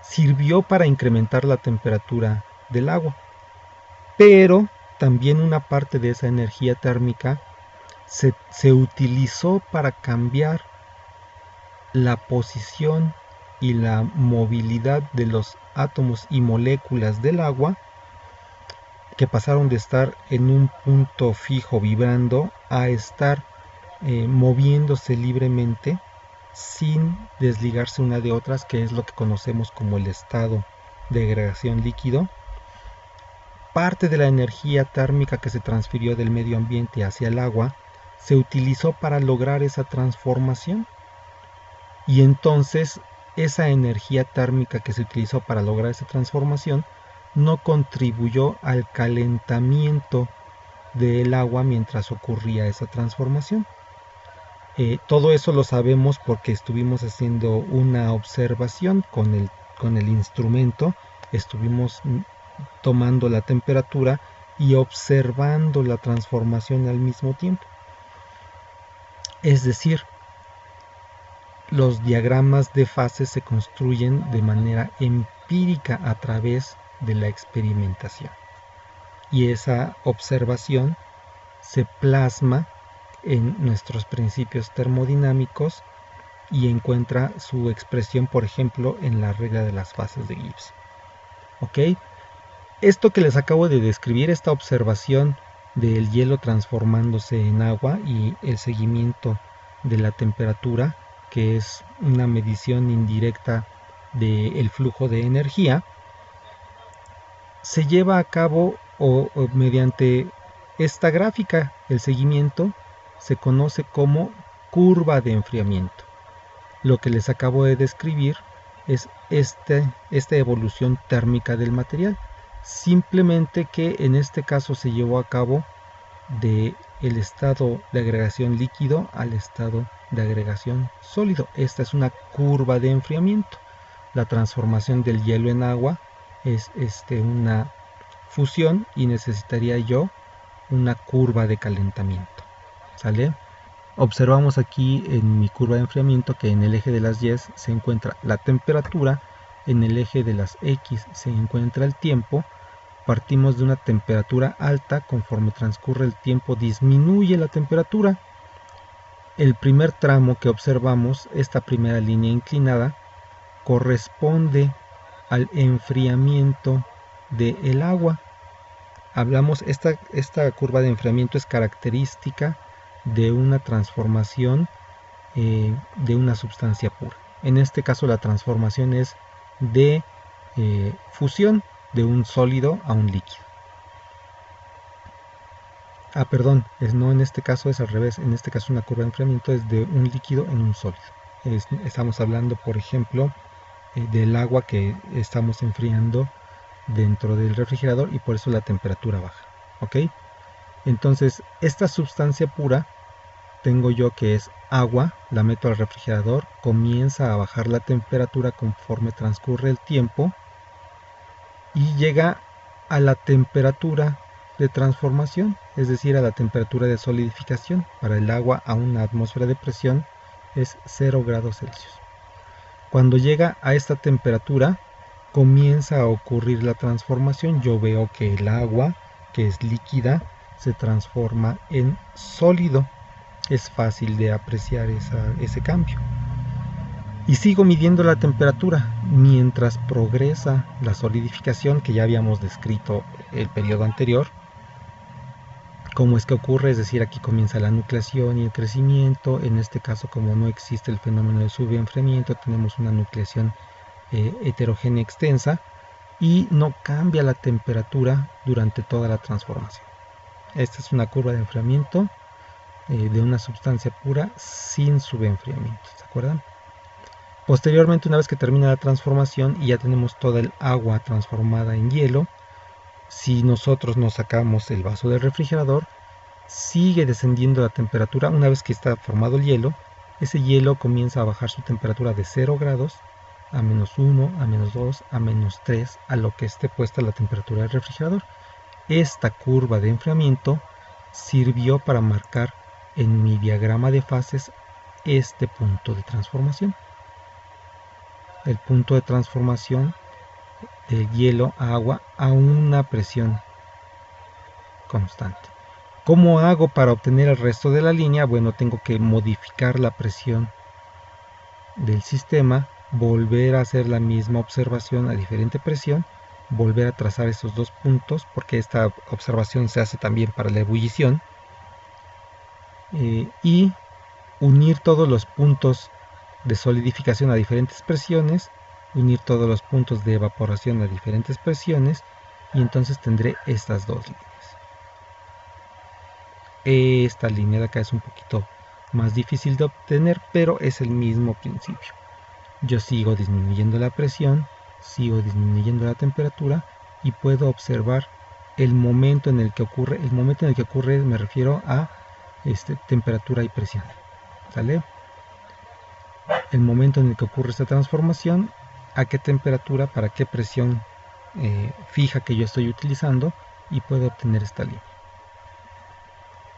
sirvió para incrementar la temperatura del agua. Pero también una parte de esa energía térmica se utilizó para cambiar la posición y la movilidad de los átomos y moléculas del agua, que pasaron de estar en un punto fijo vibrando a estar moviéndose libremente sin desligarse una de otras, que es lo que conocemos como el estado de agregación líquido. Parte de la energía térmica que se transfirió del medio ambiente hacia el agua se utilizó para lograr esa transformación, y entonces esa energía térmica que se utilizó para lograr esa transformación no contribuyó al calentamiento del agua mientras ocurría esa transformación. Todo eso lo sabemos porque estuvimos haciendo una observación con el instrumento, estuvimos tomando la temperatura y observando la transformación al mismo tiempo. Es decir, los diagramas de fases se construyen de manera empírica a través de la experimentación, y esa observación se plasma en nuestros principios termodinámicos y encuentra su expresión, por ejemplo, en la regla de las fases de Gibbs. ¿Ok? Esto que les acabo de describir, esta observación del hielo transformándose en agua y el seguimiento de la temperatura, que es una medición indirecta del flujo de energía, se lleva a cabo o mediante esta gráfica. El seguimiento se conoce como curva de enfriamiento. Lo que les acabo de describir es esta evolución térmica del material, simplemente que en este caso se llevó a cabo del estado de agregación líquido al estado de agregación sólido. Esta es una curva de enfriamiento. La transformación del hielo en agua es una fusión, y necesitaría yo una curva de calentamiento. ¿Sale? Observamos aquí en mi curva de enfriamiento que en el eje de las Y se encuentra la temperatura, en el eje de las X se encuentra el tiempo. Partimos de una temperatura alta, conforme transcurre el tiempo disminuye la temperatura. El primer tramo que observamos, esta primera línea inclinada, corresponde al enfriamiento del agua. Hablamos, esta curva de enfriamiento es característica de una transformación de una sustancia pura. En este caso la transformación es de fusión de un sólido a un líquido. Perdón, no, en este caso es al revés. En este caso una curva de enfriamiento es de un líquido en un sólido. Estamos hablando, por ejemplo, del agua que estamos enfriando dentro del refrigerador, y por eso la temperatura baja. ¿Ok? Entonces, esta sustancia pura, tengo yo que es agua, la meto al refrigerador, comienza a bajar la temperatura conforme transcurre el tiempo y llega a la temperatura de transformación, es decir, a la temperatura de solidificación. Para el agua a una atmósfera de presión es 0 grados Celsius. Cuando llega a esta temperatura, comienza a ocurrir la transformación. Yo veo que el agua, que es líquida, se transforma en sólido. Es fácil de apreciar ese cambio. Y sigo midiendo la temperatura mientras progresa la solidificación, que ya habíamos descrito el periodo anterior. ¿Cómo es que ocurre? Es decir, aquí comienza la nucleación y el crecimiento. En este caso, como no existe el fenómeno de subenfriamiento, tenemos una nucleación heterogénea extensa, y no cambia la temperatura durante toda la transformación. Esta es una curva de enfriamiento de una sustancia pura sin subenfriamiento, ¿se acuerdan? Posteriormente, una vez que termina la transformación y ya tenemos toda el agua transformada en hielo, si nosotros nos sacamos el vaso del refrigerador, sigue descendiendo la temperatura. Una vez que está formado el hielo, ese hielo comienza a bajar su temperatura de 0 grados a -1, a -2, a -3, a lo que esté puesta la temperatura del refrigerador. Esta curva de enfriamiento sirvió para marcar en mi diagrama de fases este punto de transformación. El punto de transformación del hielo a agua a una presión constante. ¿Cómo hago para obtener el resto de la línea? Bueno, tengo que modificar la presión del sistema, volver a hacer la misma observación a diferente presión, volver a trazar esos dos puntos, porque esta observación se hace también para la ebullición, y unir todos los puntos de solidificación a diferentes presiones, unir todos los puntos de evaporación a diferentes presiones, y entonces tendré estas dos líneas. Esta línea de acá es un poquito más difícil de obtener, pero es el mismo principio. Yo sigo disminuyendo la presión, sigo disminuyendo la temperatura y puedo observar el momento en el que ocurre. El momento en el que ocurre me refiero a temperatura y presión. ¿Sale? El momento en el que ocurre esta transformación, a qué temperatura, para qué presión fija que yo estoy utilizando, y puedo obtener esta línea.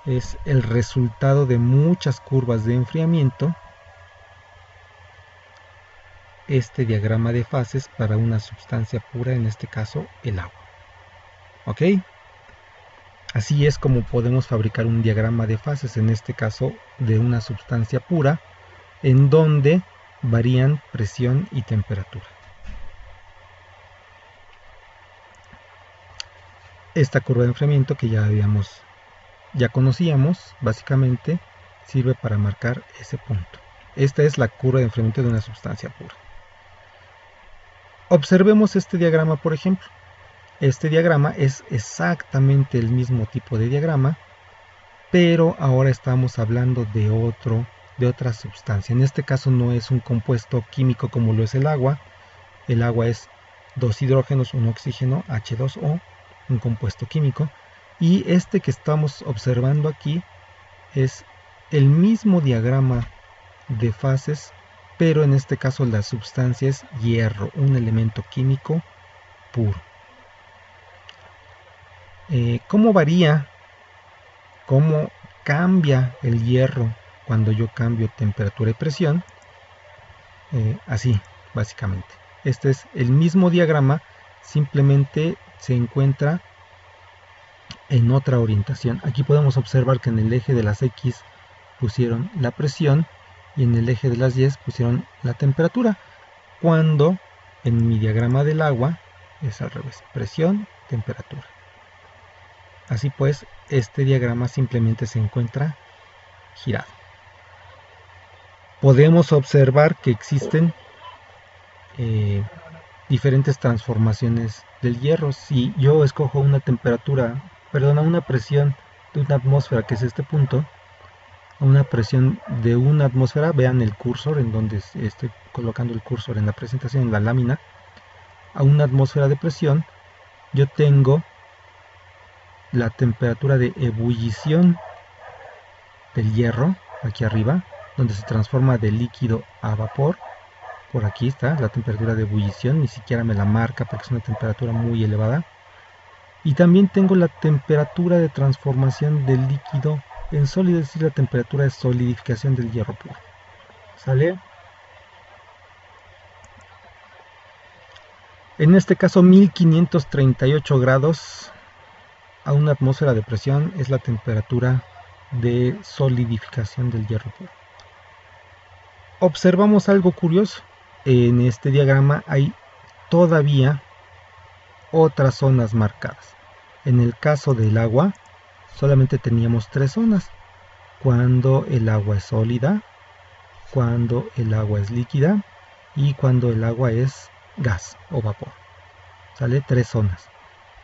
Es el resultado de muchas curvas de enfriamiento, este diagrama de fases para una sustancia pura, en este caso el agua. ¿Ok? Así es como podemos fabricar un diagrama de fases, en este caso de una sustancia pura, en donde varían presión y temperatura. Esta curva de enfriamiento que ya conocíamos, básicamente sirve para marcar ese punto. Esta es la curva de enfriamiento de una sustancia pura. Observemos este diagrama, por ejemplo. Este diagrama es exactamente el mismo tipo de diagrama, pero ahora estamos hablando de otra sustancia. En este caso no es un compuesto químico como lo es el agua. El agua es 2 hidrógenos, 1 oxígeno, H2O, un compuesto químico. Y este que estamos observando aquí es el mismo diagrama de fases, pero en este caso la sustancia es hierro, un elemento químico puro. ¿Cómo varía? ¿Cómo cambia el hierro cuando yo cambio temperatura y presión? Así, básicamente. Este es el mismo diagrama, simplemente se encuentra en otra orientación. Aquí podemos observar que en el eje de las X pusieron la presión y en el eje de las Y pusieron la temperatura, cuando en mi diagrama del agua es al revés, presión, temperatura. Así pues, este diagrama simplemente se encuentra girado. Podemos observar que existen diferentes transformaciones del hierro. Si yo escojo una una presión de una atmósfera, que es este punto, a una presión de una atmósfera, vean el cursor en donde estoy colocando el cursor en la presentación, en la lámina, a una atmósfera de presión, yo tengo la temperatura de ebullición del hierro aquí arriba, donde se transforma de líquido a vapor. Por aquí está la temperatura de ebullición, ni siquiera me la marca porque es una temperatura muy elevada. Y también tengo la temperatura de transformación del líquido en sólido, es decir, la temperatura de solidificación del hierro puro. ¿Sale? En este caso 1538 grados a una atmósfera de presión es la temperatura de solidificación del hierro puro. Observamos algo curioso. En este diagrama hay todavía otras zonas marcadas. En el caso del agua solamente teníamos 3 zonas: cuando el agua es sólida, cuando el agua es líquida y cuando el agua es gas o vapor. ¿Sale? 3 zonas,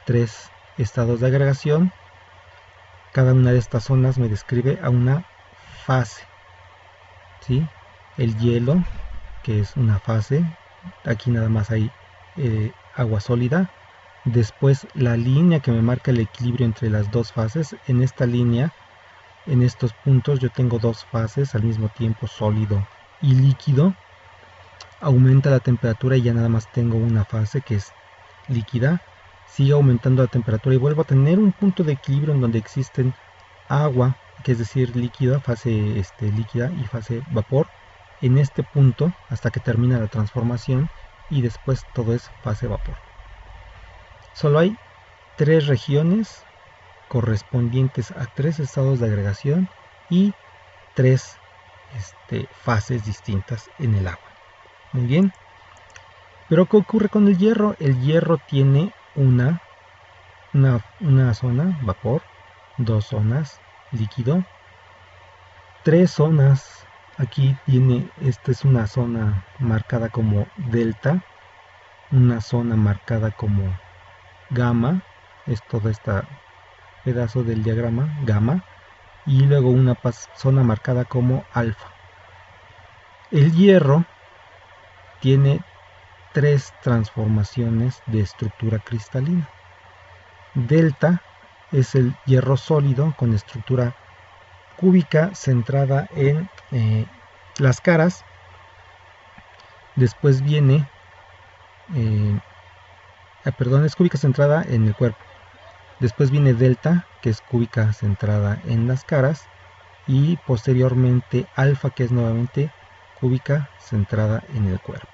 3 estados de agregación. Cada una de estas zonas me describe a una fase, ¿sí? El hielo, que es una fase, aquí nada más hay agua sólida. Después la línea que me marca el equilibrio entre las dos fases. En esta línea, en estos puntos, yo tengo dos fases al mismo tiempo, sólido y líquido. Aumenta la temperatura y ya nada más tengo una fase que es líquida. Sigue aumentando la temperatura y vuelvo a tener un punto de equilibrio en donde existen agua, que es decir, líquida, fase líquida y fase vapor, en este punto hasta que termina la transformación, y después todo es fase vapor. Solo hay 3 regiones correspondientes a 3 estados de agregación y 3 fases distintas en el agua. Muy bien. Pero ¿qué ocurre con el hierro? El hierro tiene una zona vapor, 2 zonas líquido, 3 zonas. Aquí tiene, esta es una zona marcada como delta, una zona marcada como gamma, es todo este pedazo del diagrama, gamma, y luego una zona marcada como alfa. El hierro tiene 3 transformaciones de estructura cristalina. Delta es el hierro sólido con estructura cúbica centrada en las caras. Después viene, es cúbica centrada en el cuerpo. Después viene delta, que es cúbica centrada en las caras. Y posteriormente alfa, que es nuevamente cúbica centrada en el cuerpo.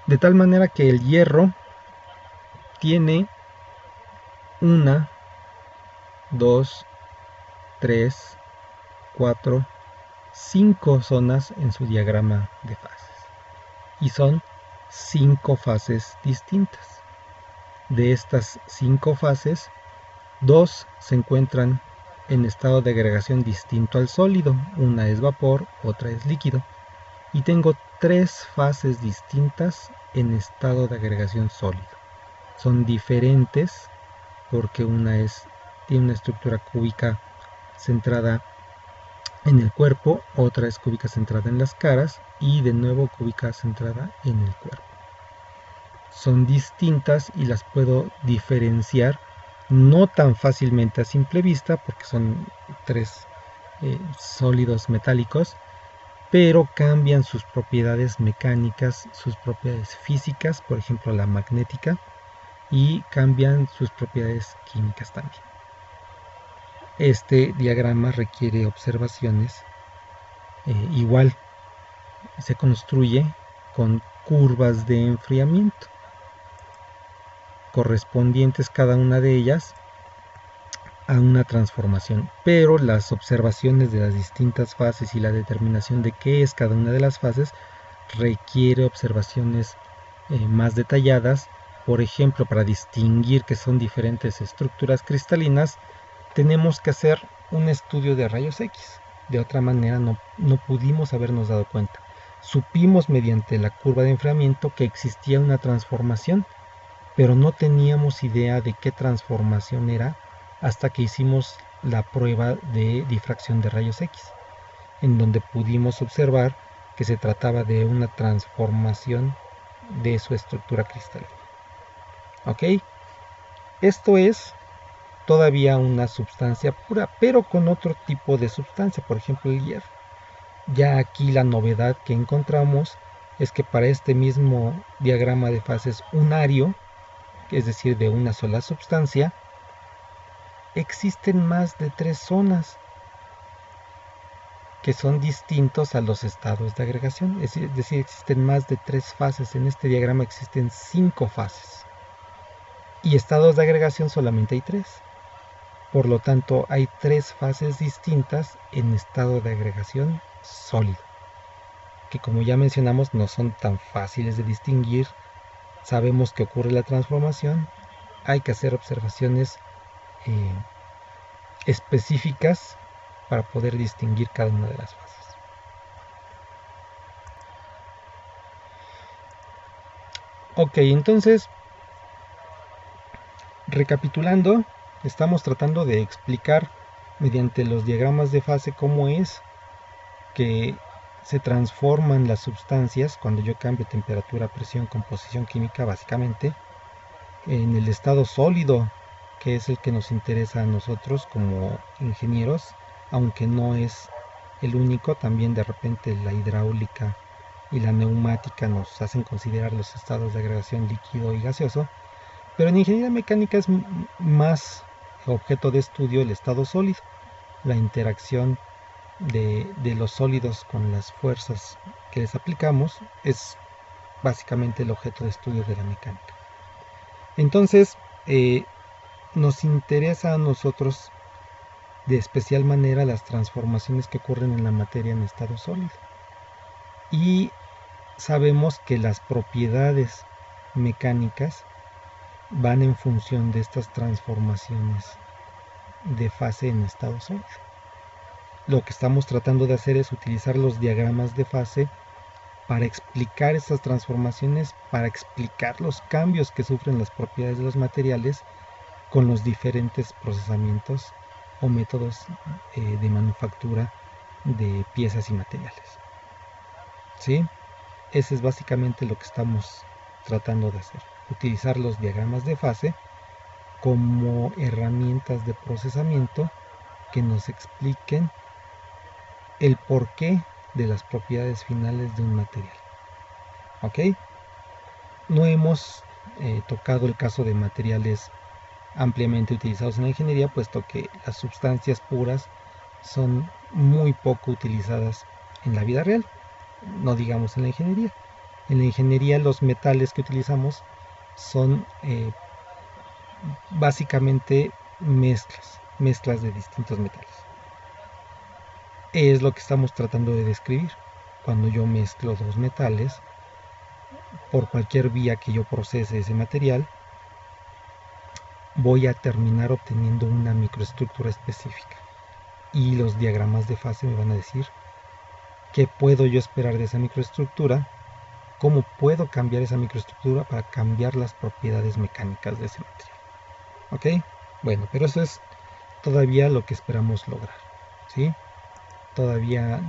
De tal manera que el hierro tiene 1, 2, 3, 4, 5 zonas en su diagrama de fases. Y son 5 fases distintas. De estas 5 fases, 2 se encuentran en estado de agregación distinto al sólido. Una es vapor, otra es líquido. Y tengo 3 fases distintas en estado de agregación sólido. Son diferentes porque una tiene una estructura cúbica centrada en el cuerpo, otra es cúbica centrada en las caras y de nuevo cúbica centrada en el cuerpo. Son distintas y las puedo diferenciar no tan fácilmente a simple vista porque son 3 sólidos metálicos, pero cambian sus propiedades mecánicas, sus propiedades físicas, por ejemplo la magnética, y cambian sus propiedades químicas también. Este diagrama requiere observaciones. Igual se construye con curvas de enfriamiento correspondientes cada una de ellas a una transformación, pero las observaciones de las distintas fases y la determinación de qué es cada una de las fases requiere observaciones más detalladas. Por ejemplo, para distinguir que son diferentes estructuras cristalinas, tenemos que hacer un estudio de rayos X. De otra manera no pudimos habernos dado cuenta. Supimos mediante la curva de enfriamiento que existía una transformación, pero no teníamos idea de qué transformación era hasta que hicimos la prueba de difracción de rayos X, en donde pudimos observar que se trataba de una transformación de su estructura cristalina. ¿Ok? Esto es todavía una sustancia pura, pero con otro tipo de sustancia, por ejemplo el hierro. Ya aquí la novedad que encontramos es que para este mismo diagrama de fases unario, es decir, de una sola sustancia, existen más de 3 zonas que son distintos a los estados de agregación. Es decir, existen más de 3 fases. En este diagrama existen 5 fases. Y estados de agregación solamente hay 3. Por lo tanto, hay 3 fases distintas en estado de agregación sólido, que como ya mencionamos no son tan fáciles de distinguir. Sabemos que ocurre la transformación, hay que hacer observaciones específicas para poder distinguir cada una de las fases. Ok, entonces, recapitulando, estamos tratando de explicar mediante los diagramas de fase cómo es que se transforman las sustancias cuando yo cambio temperatura, presión, composición química, básicamente en el estado sólido, que es el que nos interesa a nosotros como ingenieros, aunque no es el único. También de repente la hidráulica y la neumática nos hacen considerar los estados de agregación líquido y gaseoso, pero en ingeniería mecánica es más objeto de estudio el estado sólido, la interacción de los sólidos con las fuerzas que les aplicamos es básicamente el objeto de estudio de la mecánica. Entonces, nos interesa a nosotros de especial manera las transformaciones que ocurren en la materia en estado sólido. Y sabemos que las propiedades mecánicas van en función de estas transformaciones de fase en estado sólido. Lo que estamos tratando de hacer es utilizar los diagramas de fase para explicar estas transformaciones, para explicar los cambios que sufren las propiedades de los materiales con los diferentes procesamientos o métodos de manufactura de piezas y materiales. ¿Sí? Ese es básicamente lo que estamos tratando de hacer. Utilizar los diagramas de fase como herramientas de procesamiento que nos expliquen el porqué de las propiedades finales de un material. ¿Ok? No hemos tocado el caso de materiales ampliamente utilizados en la ingeniería, puesto que las sustancias puras son muy poco utilizadas en la vida real, no digamos en la ingeniería. En la ingeniería los metales que utilizamos son básicamente mezclas de distintos metales. Es lo que estamos tratando de describir. Cuando yo mezclo dos metales, por cualquier vía que yo procese ese material, voy a terminar obteniendo una microestructura específica. Y los diagramas de fase me van a decir qué puedo yo esperar de esa microestructura, cómo puedo cambiar esa microestructura para cambiar las propiedades mecánicas de ese material. ¿Ok? Bueno, pero eso es todavía lo que esperamos lograr, ¿sí? Todavía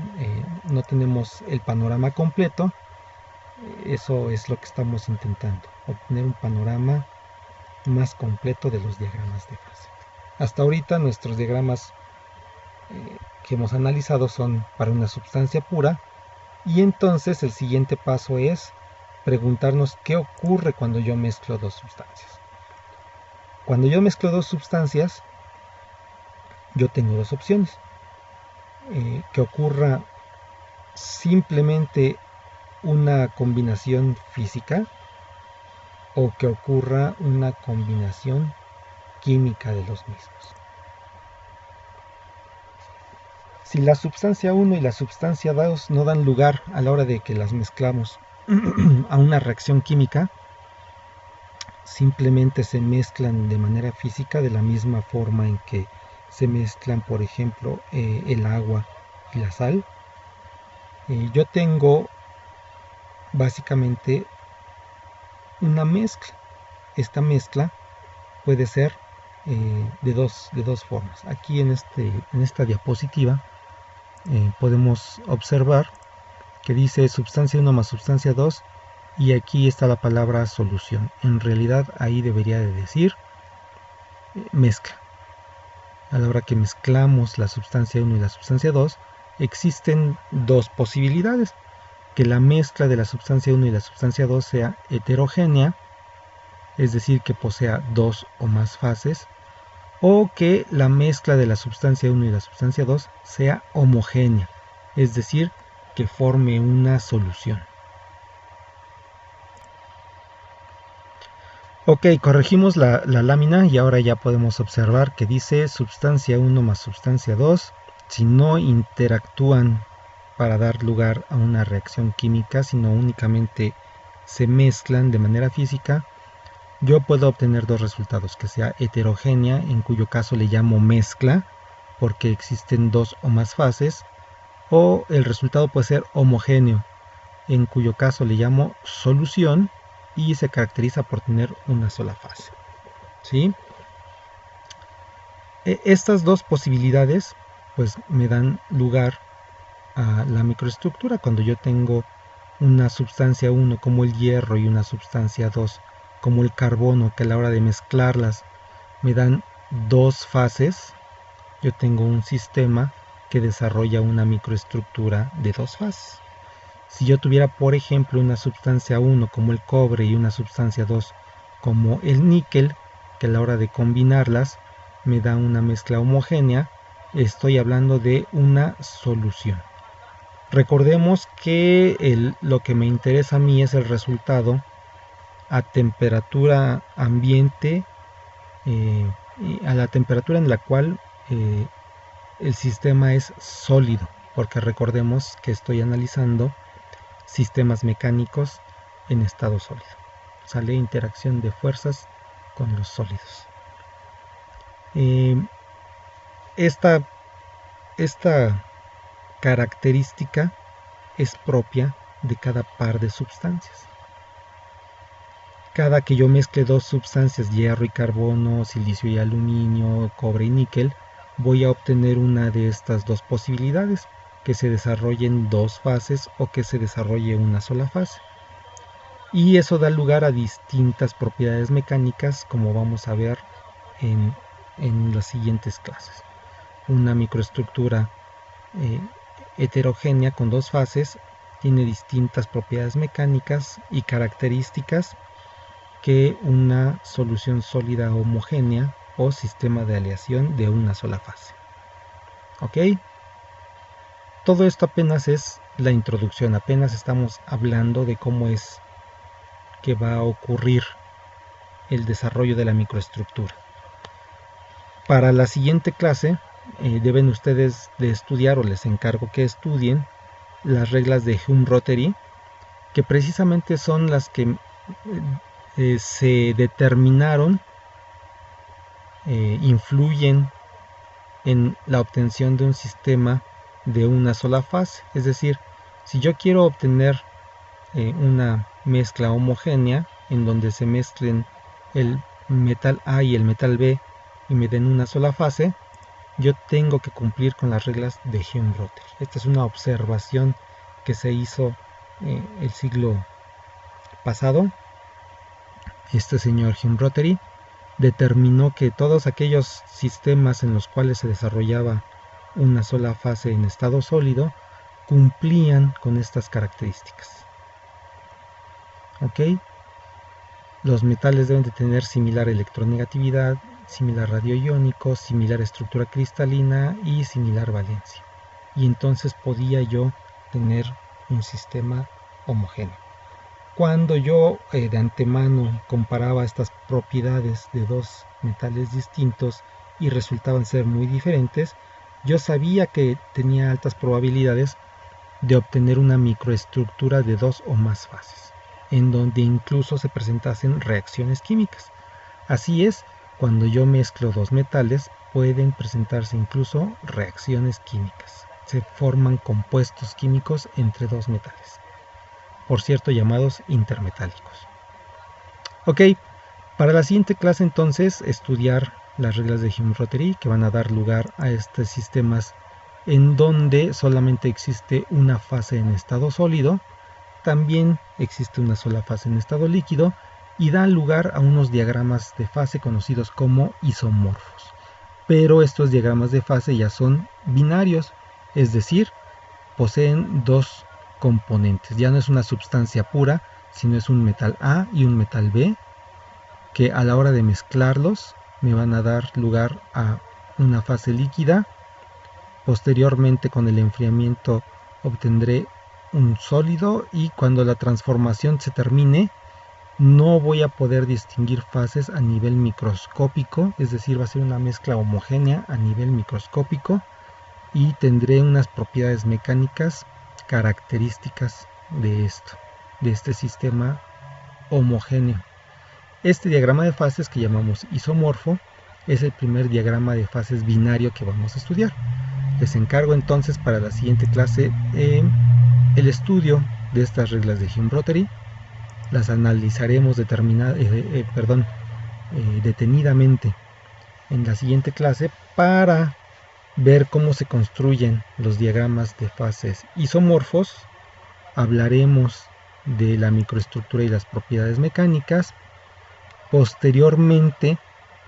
no tenemos el panorama completo. Eso es lo que estamos intentando, obtener un panorama más completo de los diagramas de fase. Hasta ahorita nuestros diagramas que hemos analizado son para una sustancia pura, y entonces el siguiente paso es preguntarnos qué ocurre cuando yo mezclo dos sustancias. Cuando yo mezclo dos sustancias, yo tengo dos opciones. Que ocurra simplemente una combinación física o que ocurra una combinación química de los mismos. Si la substancia 1 y la substancia 2 no dan lugar a la hora de que las mezclamos a una reacción química, simplemente se mezclan de manera física de la misma forma en que se mezclan, por ejemplo, el agua y la sal. Yo tengo básicamente una mezcla. Esta mezcla puede ser de dos formas. Aquí en esta diapositiva podemos observar que dice substancia 1 más substancia 2, y aquí está la palabra solución. En realidad ahí debería de decir mezcla. A la hora que mezclamos la substancia 1 y la substancia 2, existen dos posibilidades: que la mezcla de la substancia 1 y la substancia 2 sea heterogénea, es decir, que posea dos o más fases, o que la mezcla de la substancia 1 y la substancia 2 sea homogénea, es decir, que forme una solución. Ok, corregimos la lámina y ahora ya podemos observar que dice substancia 1 más substancia 2, si no interactúan para dar lugar a una reacción química, sino únicamente se mezclan de manera física, yo puedo obtener dos resultados: que sea heterogénea, en cuyo caso le llamo mezcla, porque existen dos o más fases, o el resultado puede ser homogéneo, en cuyo caso le llamo solución, y se caracteriza por tener una sola fase. ¿Sí? Estas dos posibilidades pues me dan lugar a la microestructura. Cuando yo tengo una substancia 1 como el hierro y una substancia 2 como el carbono, que a la hora de mezclarlas me dan dos fases, yo tengo un sistema que desarrolla una microestructura de dos fases. Si yo tuviera, por ejemplo, una substancia 1 como el cobre y una substancia 2 como el níquel, que a la hora de combinarlas me da una mezcla homogénea, estoy hablando de una solución. Recordemos que lo que me interesa a mí es el resultado a temperatura ambiente a la temperatura en la cual el sistema es sólido, porque recordemos que estoy analizando sistemas mecánicos en estado sólido. Sale interacción de fuerzas con los sólidos. Esta característica es propia de cada par de sustancias. Cada que yo mezcle dos sustancias, hierro y carbono, silicio y aluminio, cobre y níquel, voy a obtener una de estas dos posibilidades, que se desarrollen dos fases o que se desarrolle una sola fase. Y eso da lugar a distintas propiedades mecánicas, como vamos a ver en las siguientes clases. Una microestructura heterogénea con dos fases tiene distintas propiedades mecánicas y características que una solución sólida homogénea o sistema de aleación de una sola fase. ¿Ok? Todo esto apenas es la introducción, apenas estamos hablando de cómo es que va a ocurrir el desarrollo de la microestructura. Para la siguiente clase deben ustedes de estudiar, o les encargo que estudien, las reglas de Hume-Rothery, que precisamente son las que se determinaron, influyen en la obtención de un sistema de una sola fase. Es decir, si yo quiero obtener una mezcla homogénea en donde se mezclen el metal A y el metal B y me den una sola fase, yo tengo que cumplir con las reglas de Hume-Rothery. Esta es una observación que se hizo el siglo pasado. Este señor Hume-Rothery determinó que todos aquellos sistemas en los cuales se desarrollaba una sola fase en estado sólido cumplían con estas características. ¿Ok? Los metales deben de tener similar electronegatividad, similar radio iónico, similar estructura cristalina y similar valencia. Y entonces podía yo tener un sistema homogéneo. Cuando yo de antemano comparaba estas propiedades de dos metales distintos y resultaban ser muy diferentes, yo sabía que tenía altas probabilidades de obtener una microestructura de dos o más fases, en donde incluso se presentasen reacciones químicas. Así es, cuando yo mezclo dos metales pueden presentarse incluso reacciones químicas. Se forman compuestos químicos entre dos metales, por cierto llamados intermetálicos. Ok, para la siguiente clase entonces estudiar las reglas de Hume-Rothery, que van a dar lugar a estos sistemas en donde solamente existe una fase en estado sólido, también existe una sola fase en estado líquido, y dan lugar a unos diagramas de fase conocidos como isomorfos. Pero estos diagramas de fase ya son binarios, es decir, poseen dos componentes. Ya no es una sustancia pura, sino es un metal A y un metal B, que a la hora de mezclarlos me van a dar lugar a una fase líquida. Posteriormente, con el enfriamiento, obtendré un sólido, y cuando la transformación se termine no voy a poder distinguir fases a nivel microscópico, es decir, va a ser una mezcla homogénea a nivel microscópico, y tendré unas propiedades mecánicas características de este sistema homogéneo. Este diagrama de fases, que llamamos isomorfo, es el primer diagrama de fases binario que vamos a estudiar. Les encargo entonces para la siguiente clase el estudio de estas reglas de Hume-Rothery. Las analizaremos detenidamente en la siguiente clase para ver cómo se construyen los diagramas de fases isomorfos. Hablaremos de la microestructura y las propiedades mecánicas. Posteriormente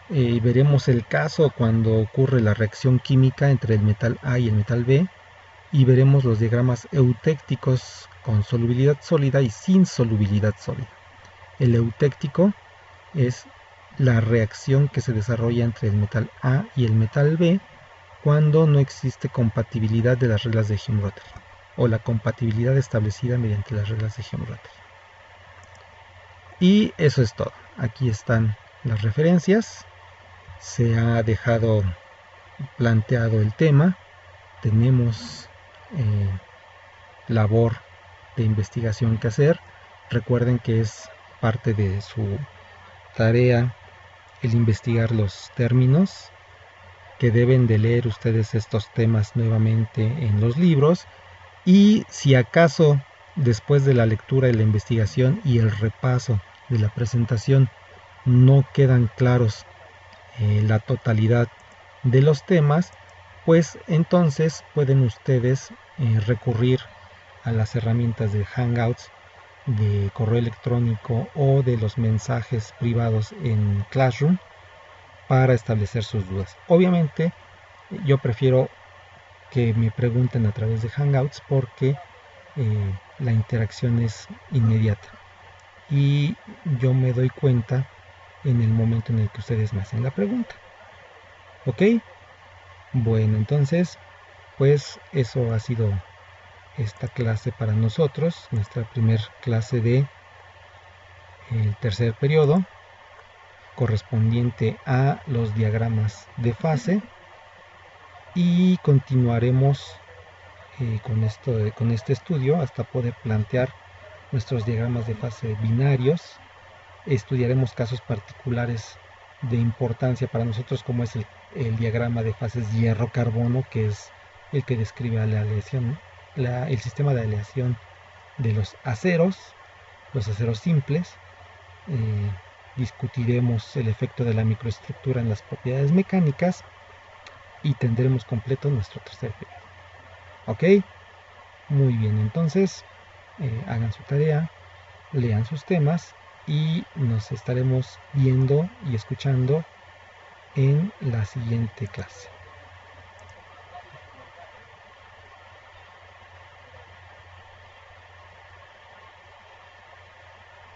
veremos el caso cuando ocurre la reacción química entre el metal A y el metal B, y veremos los diagramas eutécticos con solubilidad sólida y sin solubilidad sólida. El eutéctico es la reacción que se desarrolla entre el metal A y el metal B cuando no existe compatibilidad de las reglas de Hume-Rothery, o la compatibilidad establecida mediante las reglas de Hume-Rothery. Y eso es todo. Aquí están las referencias. se ha dejado planteado el tema, tenemos labor de investigación que hacer. Recuerden que es parte de su tarea el investigar los términos, que deben de leer ustedes estos temas nuevamente en los libros, y si acaso después de la lectura y la investigación y el repaso de la presentación no quedan claros la totalidad de los temas, pues entonces pueden ustedes recurrir a las herramientas de Hangouts, de correo electrónico o de los mensajes privados en Classroom para establecer sus dudas. Obviamente yo prefiero que me pregunten a través de Hangouts porque la interacción es inmediata y yo me doy cuenta en el momento en el que ustedes me hacen la pregunta. ¿Ok? Bueno, entonces, pues eso ha sido esta clase para nosotros, nuestra primer clase de el tercer periodo, correspondiente a los diagramas de fase, y continuaremos con este estudio hasta poder plantear nuestros diagramas de fase binarios. Estudiaremos casos particulares de importancia para nosotros, como es el diagrama de fases hierro-carbono, que es el que describe la aleación, el sistema de aleación de los aceros simples. Discutiremos el efecto de la microestructura en las propiedades mecánicas y tendremos completo nuestro tercer periodo. ¿Ok? Muy bien, entonces hagan su tarea, lean sus temas y nos estaremos viendo y escuchando en la siguiente clase.